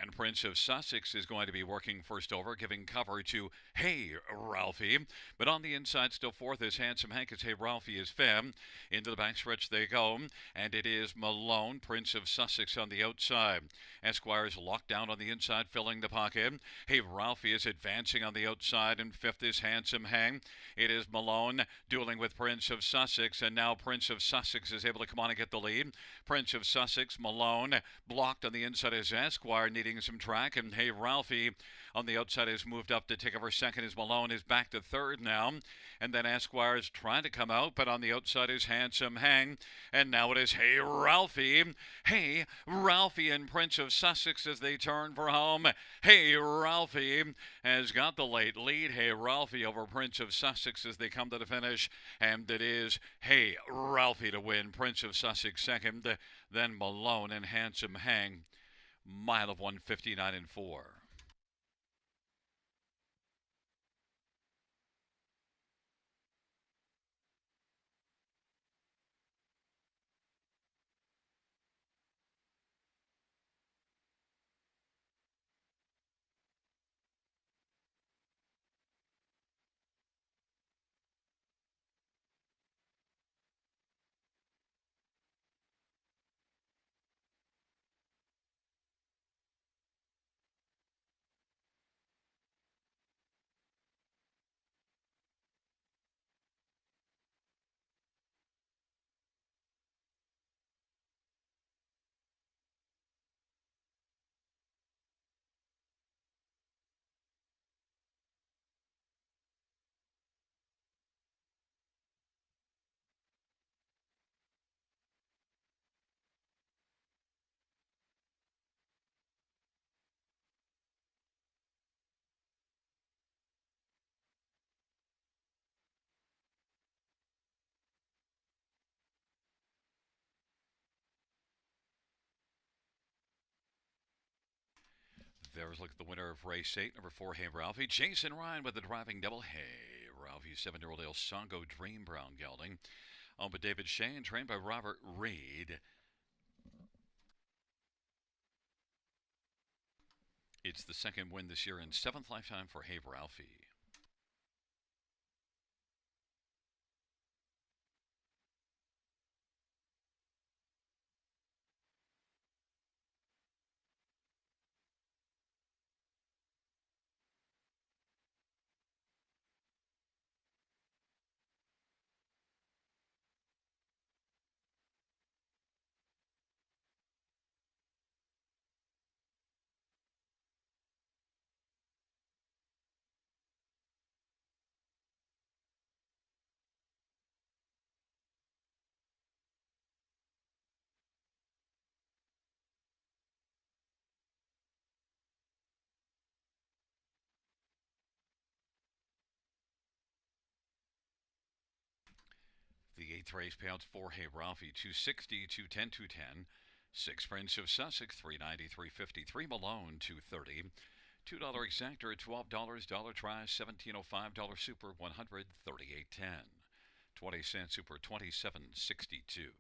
and Prince of Sussex is going to be working first over, giving cover to Hey Ralphie. But on the inside, still fourth is Handsome Hank as Hey Ralphie is fifth. Into the backstretch they go, and it is Malone, Prince of Sussex on the outside. Esquire is locked down on the inside, filling the pocket. Hey Ralphie is advancing on the outside, and fifth is Handsome Hang. It is Malone dueling with Prince of Sussex, and now Prince of Sussex is able to come on and get the lead. Prince of Sussex, Malone blocked on the inside is Esquire, needing some track, and Hey Ralphie on the outside has moved up to take over second as Malone is back to third now, and then Esquire is trying to come out, but on the outside is Handsome Hang, and now it is Hey Ralphie. Hey Ralphie and Prince of Sussex as they turn for home. Hey Ralphie has got the late lead. Hey Ralphie over Prince of Sussex as they come to the finish, and it is Hey Ralphie to win. Prince of Sussex second, then Malone and Handsome Hang. Mile of 1:59-4. There's look at the winner of race 8, number 4, Hey Ralphie. Jason Ryan with the driving double. Hey Ralphie, 7-year-old El Songo Dream Brown gelding. Owned by David Shane, trained by Robert Reed. It's the second win this year and 7th lifetime for Hey Ralphie. The 8th race payouts for Hey Ralphie, 260, 210, 210. 6 Prince of Sussex, 390, 350. 3 Malone, 230. $2 exactor, $12. Dollar try, $17.05. Super, 138.10. 20 cent super 27.62.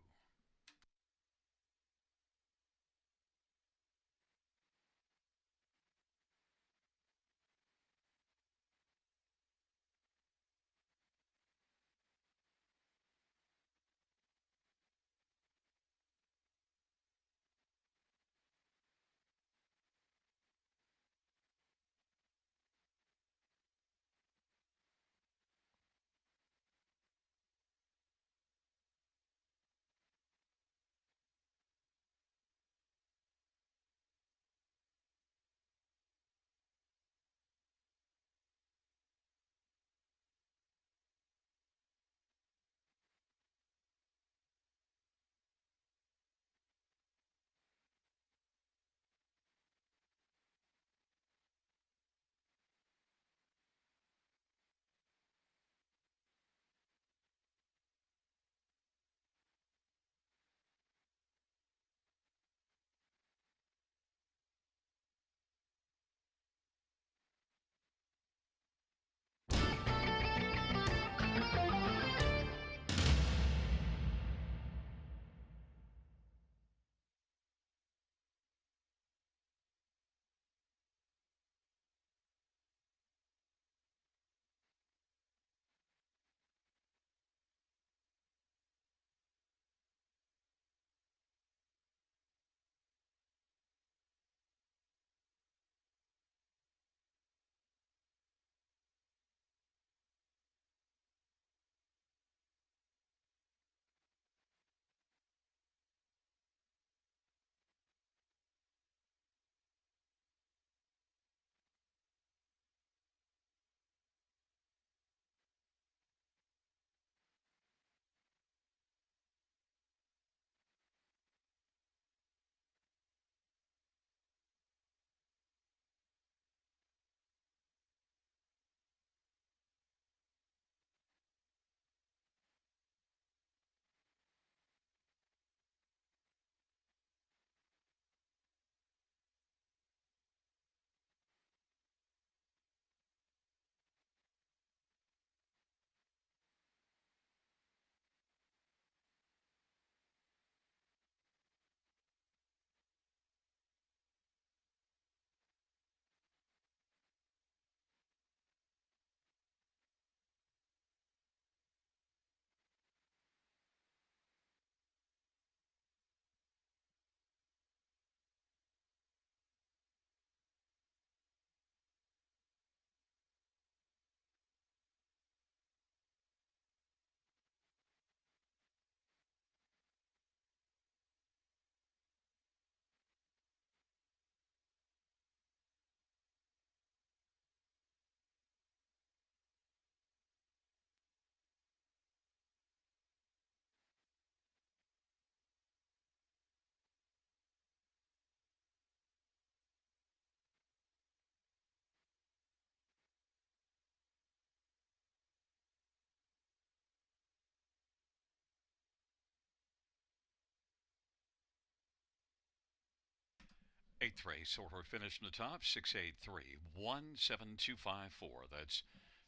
Eighth race order finished in the top 683-17254. That's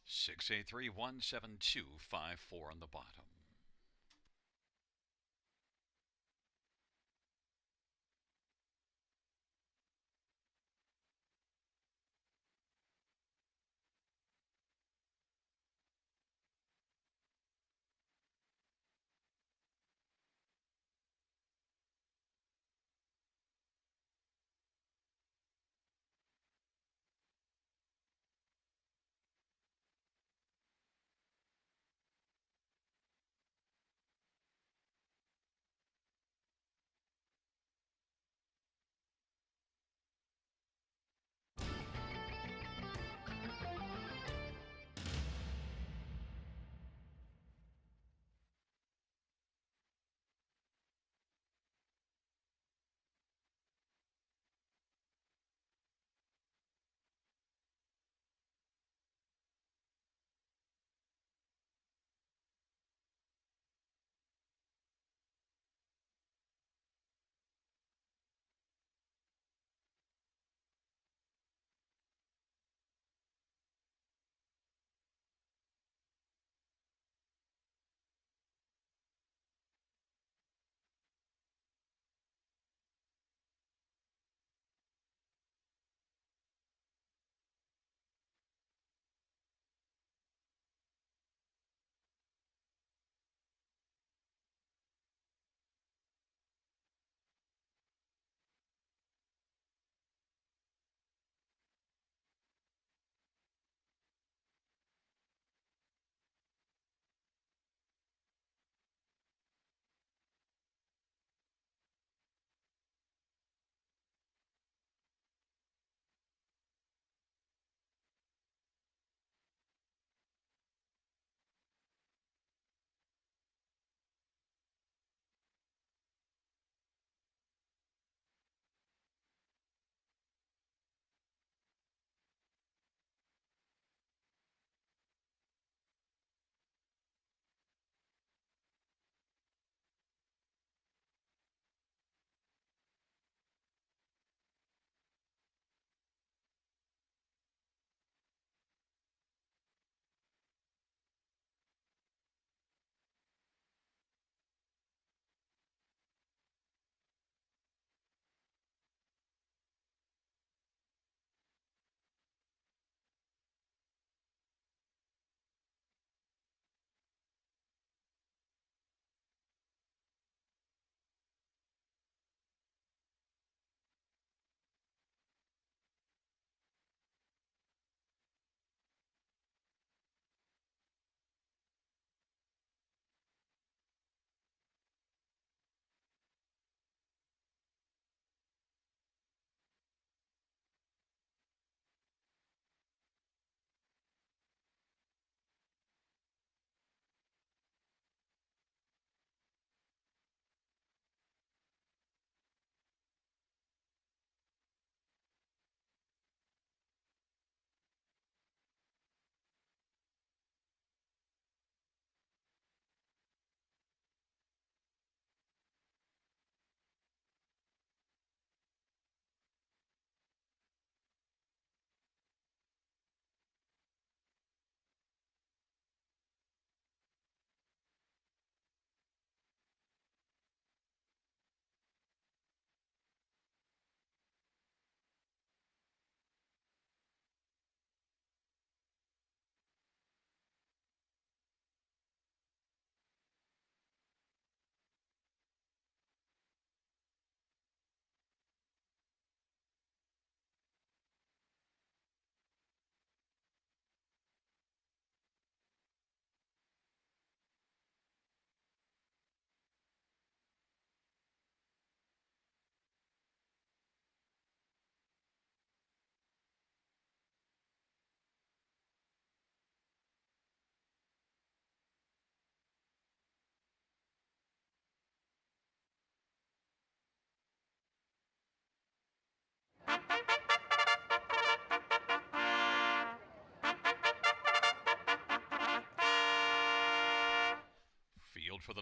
683-17254 on the bottom.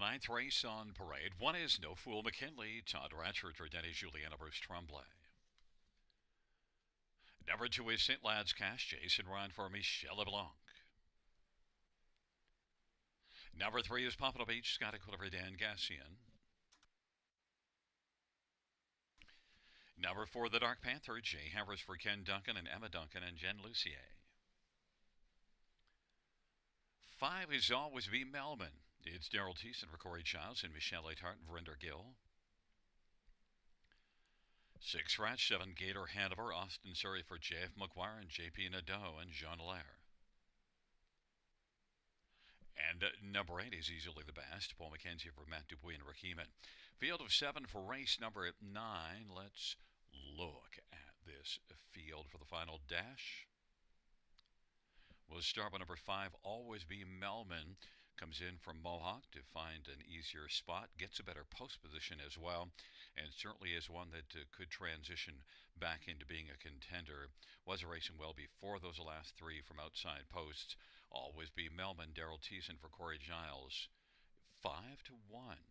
ninth race on parade. One is No Fool McKinley, Todd Ratchford for Denny Juliana Bruce Tremblay. Number 2 is St. Lad's Cash, Jason Ryan for Michelle LeBlanc. Number 3 is Pompano Beach, Scotty Quiller for Dan Gassian. Number 4, The Dark Panther, Jay Harris for Ken Duncan and Emma Duncan and Jen Lucier. 5 is Always Be Melman. It's Daryl Thiessen for Corey Childs and Michelle Leithart and Verinder Gill. 6 Scratch, 7 Gator Hanover, Austin Surrey for J.F. McGuire and J.P. Nadeau and Jean Allaire. And number 8 is easily the best, Paul McKenzie for Matt Dupuis and Rick Heeman. Field of 7 for race number 9. Let's look at this field for the final dash. We'll start with number 5, Always Be Melman. Comes in from Mohawk to find an easier spot, gets a better post position as well, and certainly is one that could transition back into being a contender. Was racing well before those last 3 from outside posts. Always Be Melman, Daryl Thiessen for Corey Giles. 5-1.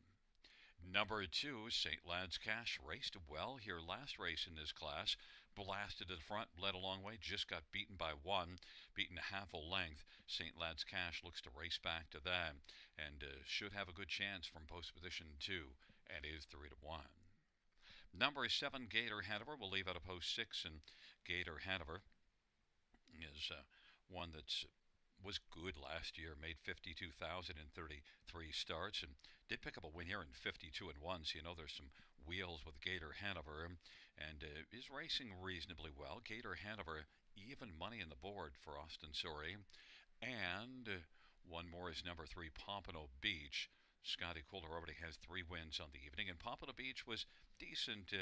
Number 2, St. Lad's Cash, raced well here last race in this class. Blasted to the front, led a long way, just got beaten by 1, beaten half a length. St. Lad's Cash looks to race back to that and should have a good chance from post position 2 and is 3-1. Number 7, Gator Hanover, will leave out of post 6, and Gator Hanover is one that's was good last year, made 52,000 in 33 starts, and did pick up a win here in 52-1. So you know there's some wheels with Gator Hanover, and is racing reasonably well. Gator Hanover, even money in the board for Austin Surrey, and one more is number 3, Pompano Beach. Scotty Coulter already has 3 wins on the evening, and Pompano Beach was decent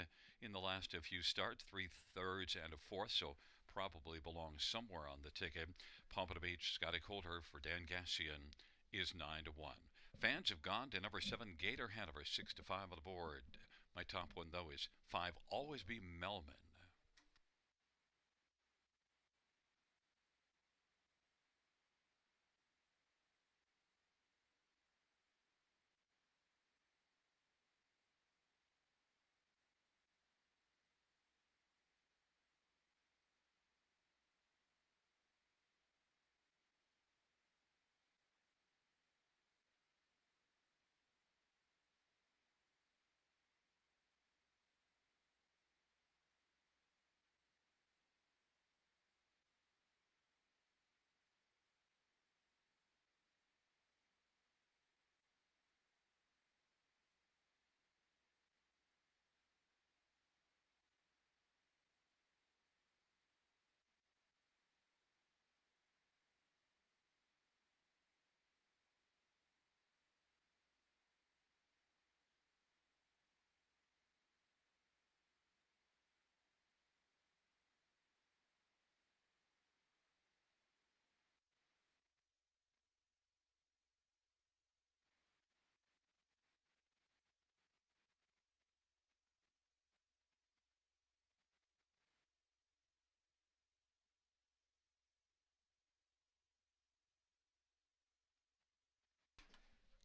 in the last few starts, 3/3 and a 4th, so probably belongs somewhere on the ticket. Pompano Beach, Scotty Coulter for Dan Gassian is 9-1. Fans have gone to number 7, Gator Hanover, 6-5 on the board. My top one, though, is 5, Always Be Melman.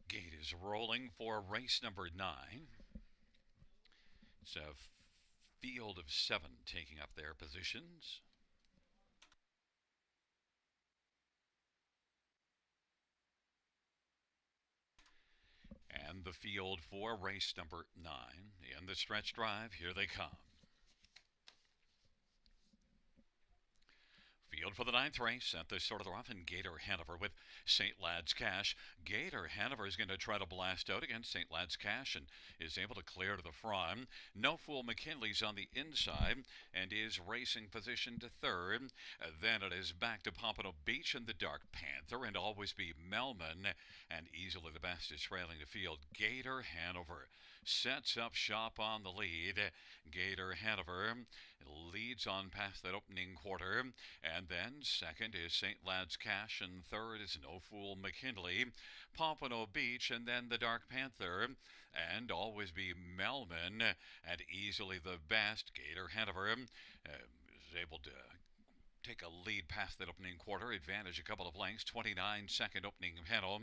Gate is rolling for race number 9. It's a field of 7 taking up their positions. And the field for race number 9 in the stretch drive, here they come. Field for the 9th race at the start of the rough in Gator Hanover with St. Lad's Cash. Gator Hanover is going to try to blast out against St. Lad's Cash and is able to clear to the front. No Fool McKinley's on the inside and is racing position to 3rd. Then it is back to Pompano Beach and the Dark Panther and Always Be Melman. And easily the best is trailing the field. Gator Hanover sets up shop on the lead. Gator Hanover leads on past that opening quarter, and then second is St. Lad's Cash, and third is No Fool McKinley, Pompano Beach, and then the Dark Panther, and Always Be Melman, and easily the best. Gator Hanover is able to take a lead past that opening quarter. Advantage a couple of lengths. 29-second opening panel.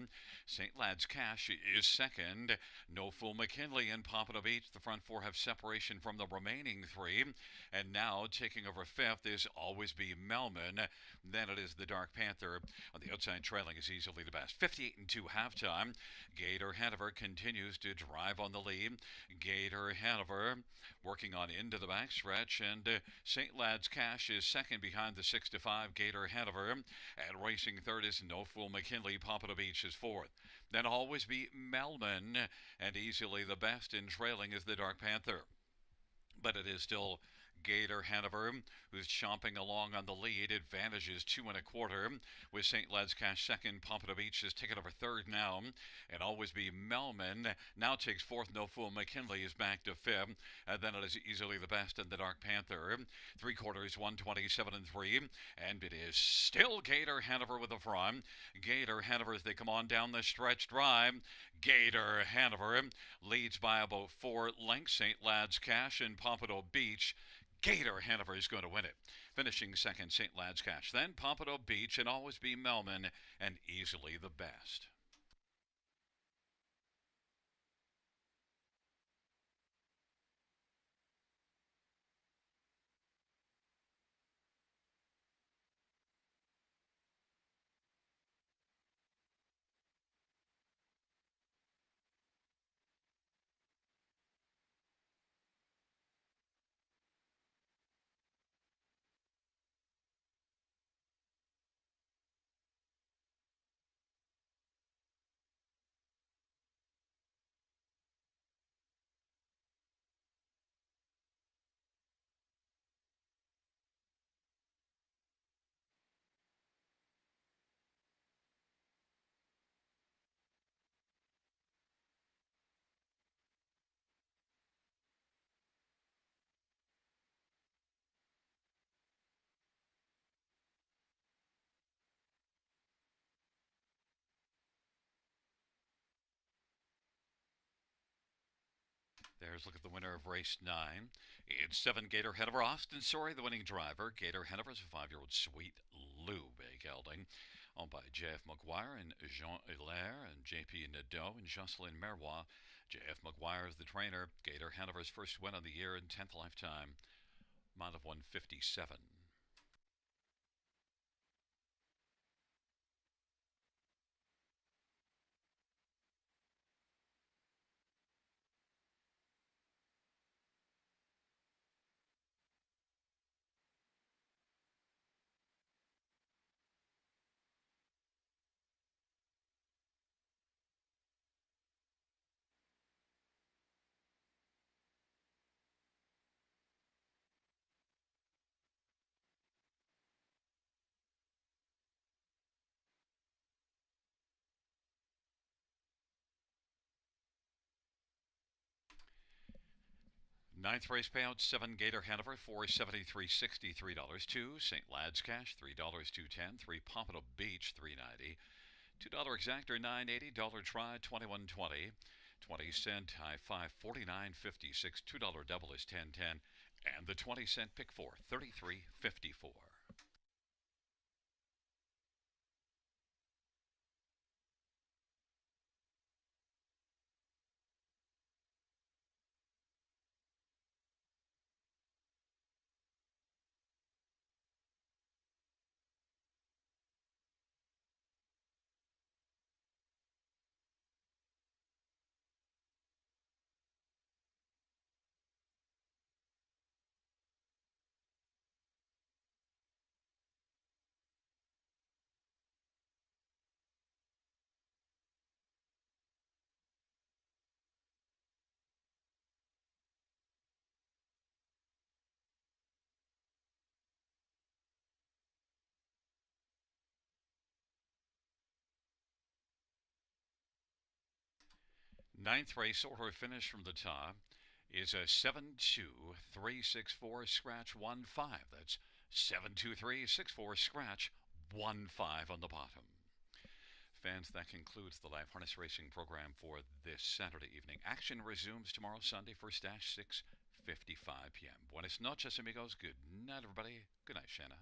St. Lad's Cash is second. No Fool McKinley and Pompano Beach. The front four have separation from the remaining three. And now taking over fifth is Always Be Melman. Then it is the Dark Panther. On the outside, trailing is easily the best. 58-2 halftime. Gator Hanover continues to drive on the lead. Gator Hanover working on into the backstretch, and St. Lad's Cash is second behind the 6-5 Gator Hanover, and racing third is No Fool McKinley. Pompano Beach is fourth. Then Always Be Melman, and easily the best in trailing is the Dark Panther. But it is still Gator Hanover, who's chomping along on the lead. Advantage is 2 1/4, with St. Lad's Cash second. Pompano Beach is taken over third now, and Always Be Melman now takes fourth. No Fool McKinley is back to fifth, and then it is easily the best in the Dark Panther. 3/4, 127-3, and it is still Gator Hanover with the front. Gator Hanover as they come on down the stretch drive. Gator Hanover leads by about 4 lengths. St. Lad's Cash and Pompano Beach. Gator Hanover is going to win it. Finishing second, St. Lad's Cash. Then Pompano Beach and Always Be Melman, and easily the best. There's a look at the winner of race 9. It's 7 Gator Hanover. Austin Sorry, the winning driver. Gator Hanover is a 5-year-old Sweet Lou Bay gelding, owned by J.F. McGuire and Jean Hilaire and J.P. Nadeau and Jocelyn Merrois. J.F. McGuire is the trainer. Gator Hanover's first win of the year and 10th lifetime. Amount of 157. 9th race payout, 7 Gator Hanover, $473.63. 2 St. Lad's Cash, $3.210. 3 Pompano Beach, $3.90. $2 exactor, $9.80. Dollar try, $21.20. 20-cent high five, $49.56. $2 double is $10.10. And the 20-cent pick four, $33.54. Ninth race order finish from the top is a 72364 scratch 15. That's 72364 scratch 15 on the bottom. Fans, that concludes the live harness racing program for this Saturday evening. Action resumes tomorrow, Sunday, first dash, 6:55 p.m. Buenas noches, amigos. Good night, everybody. Good night, Shanna.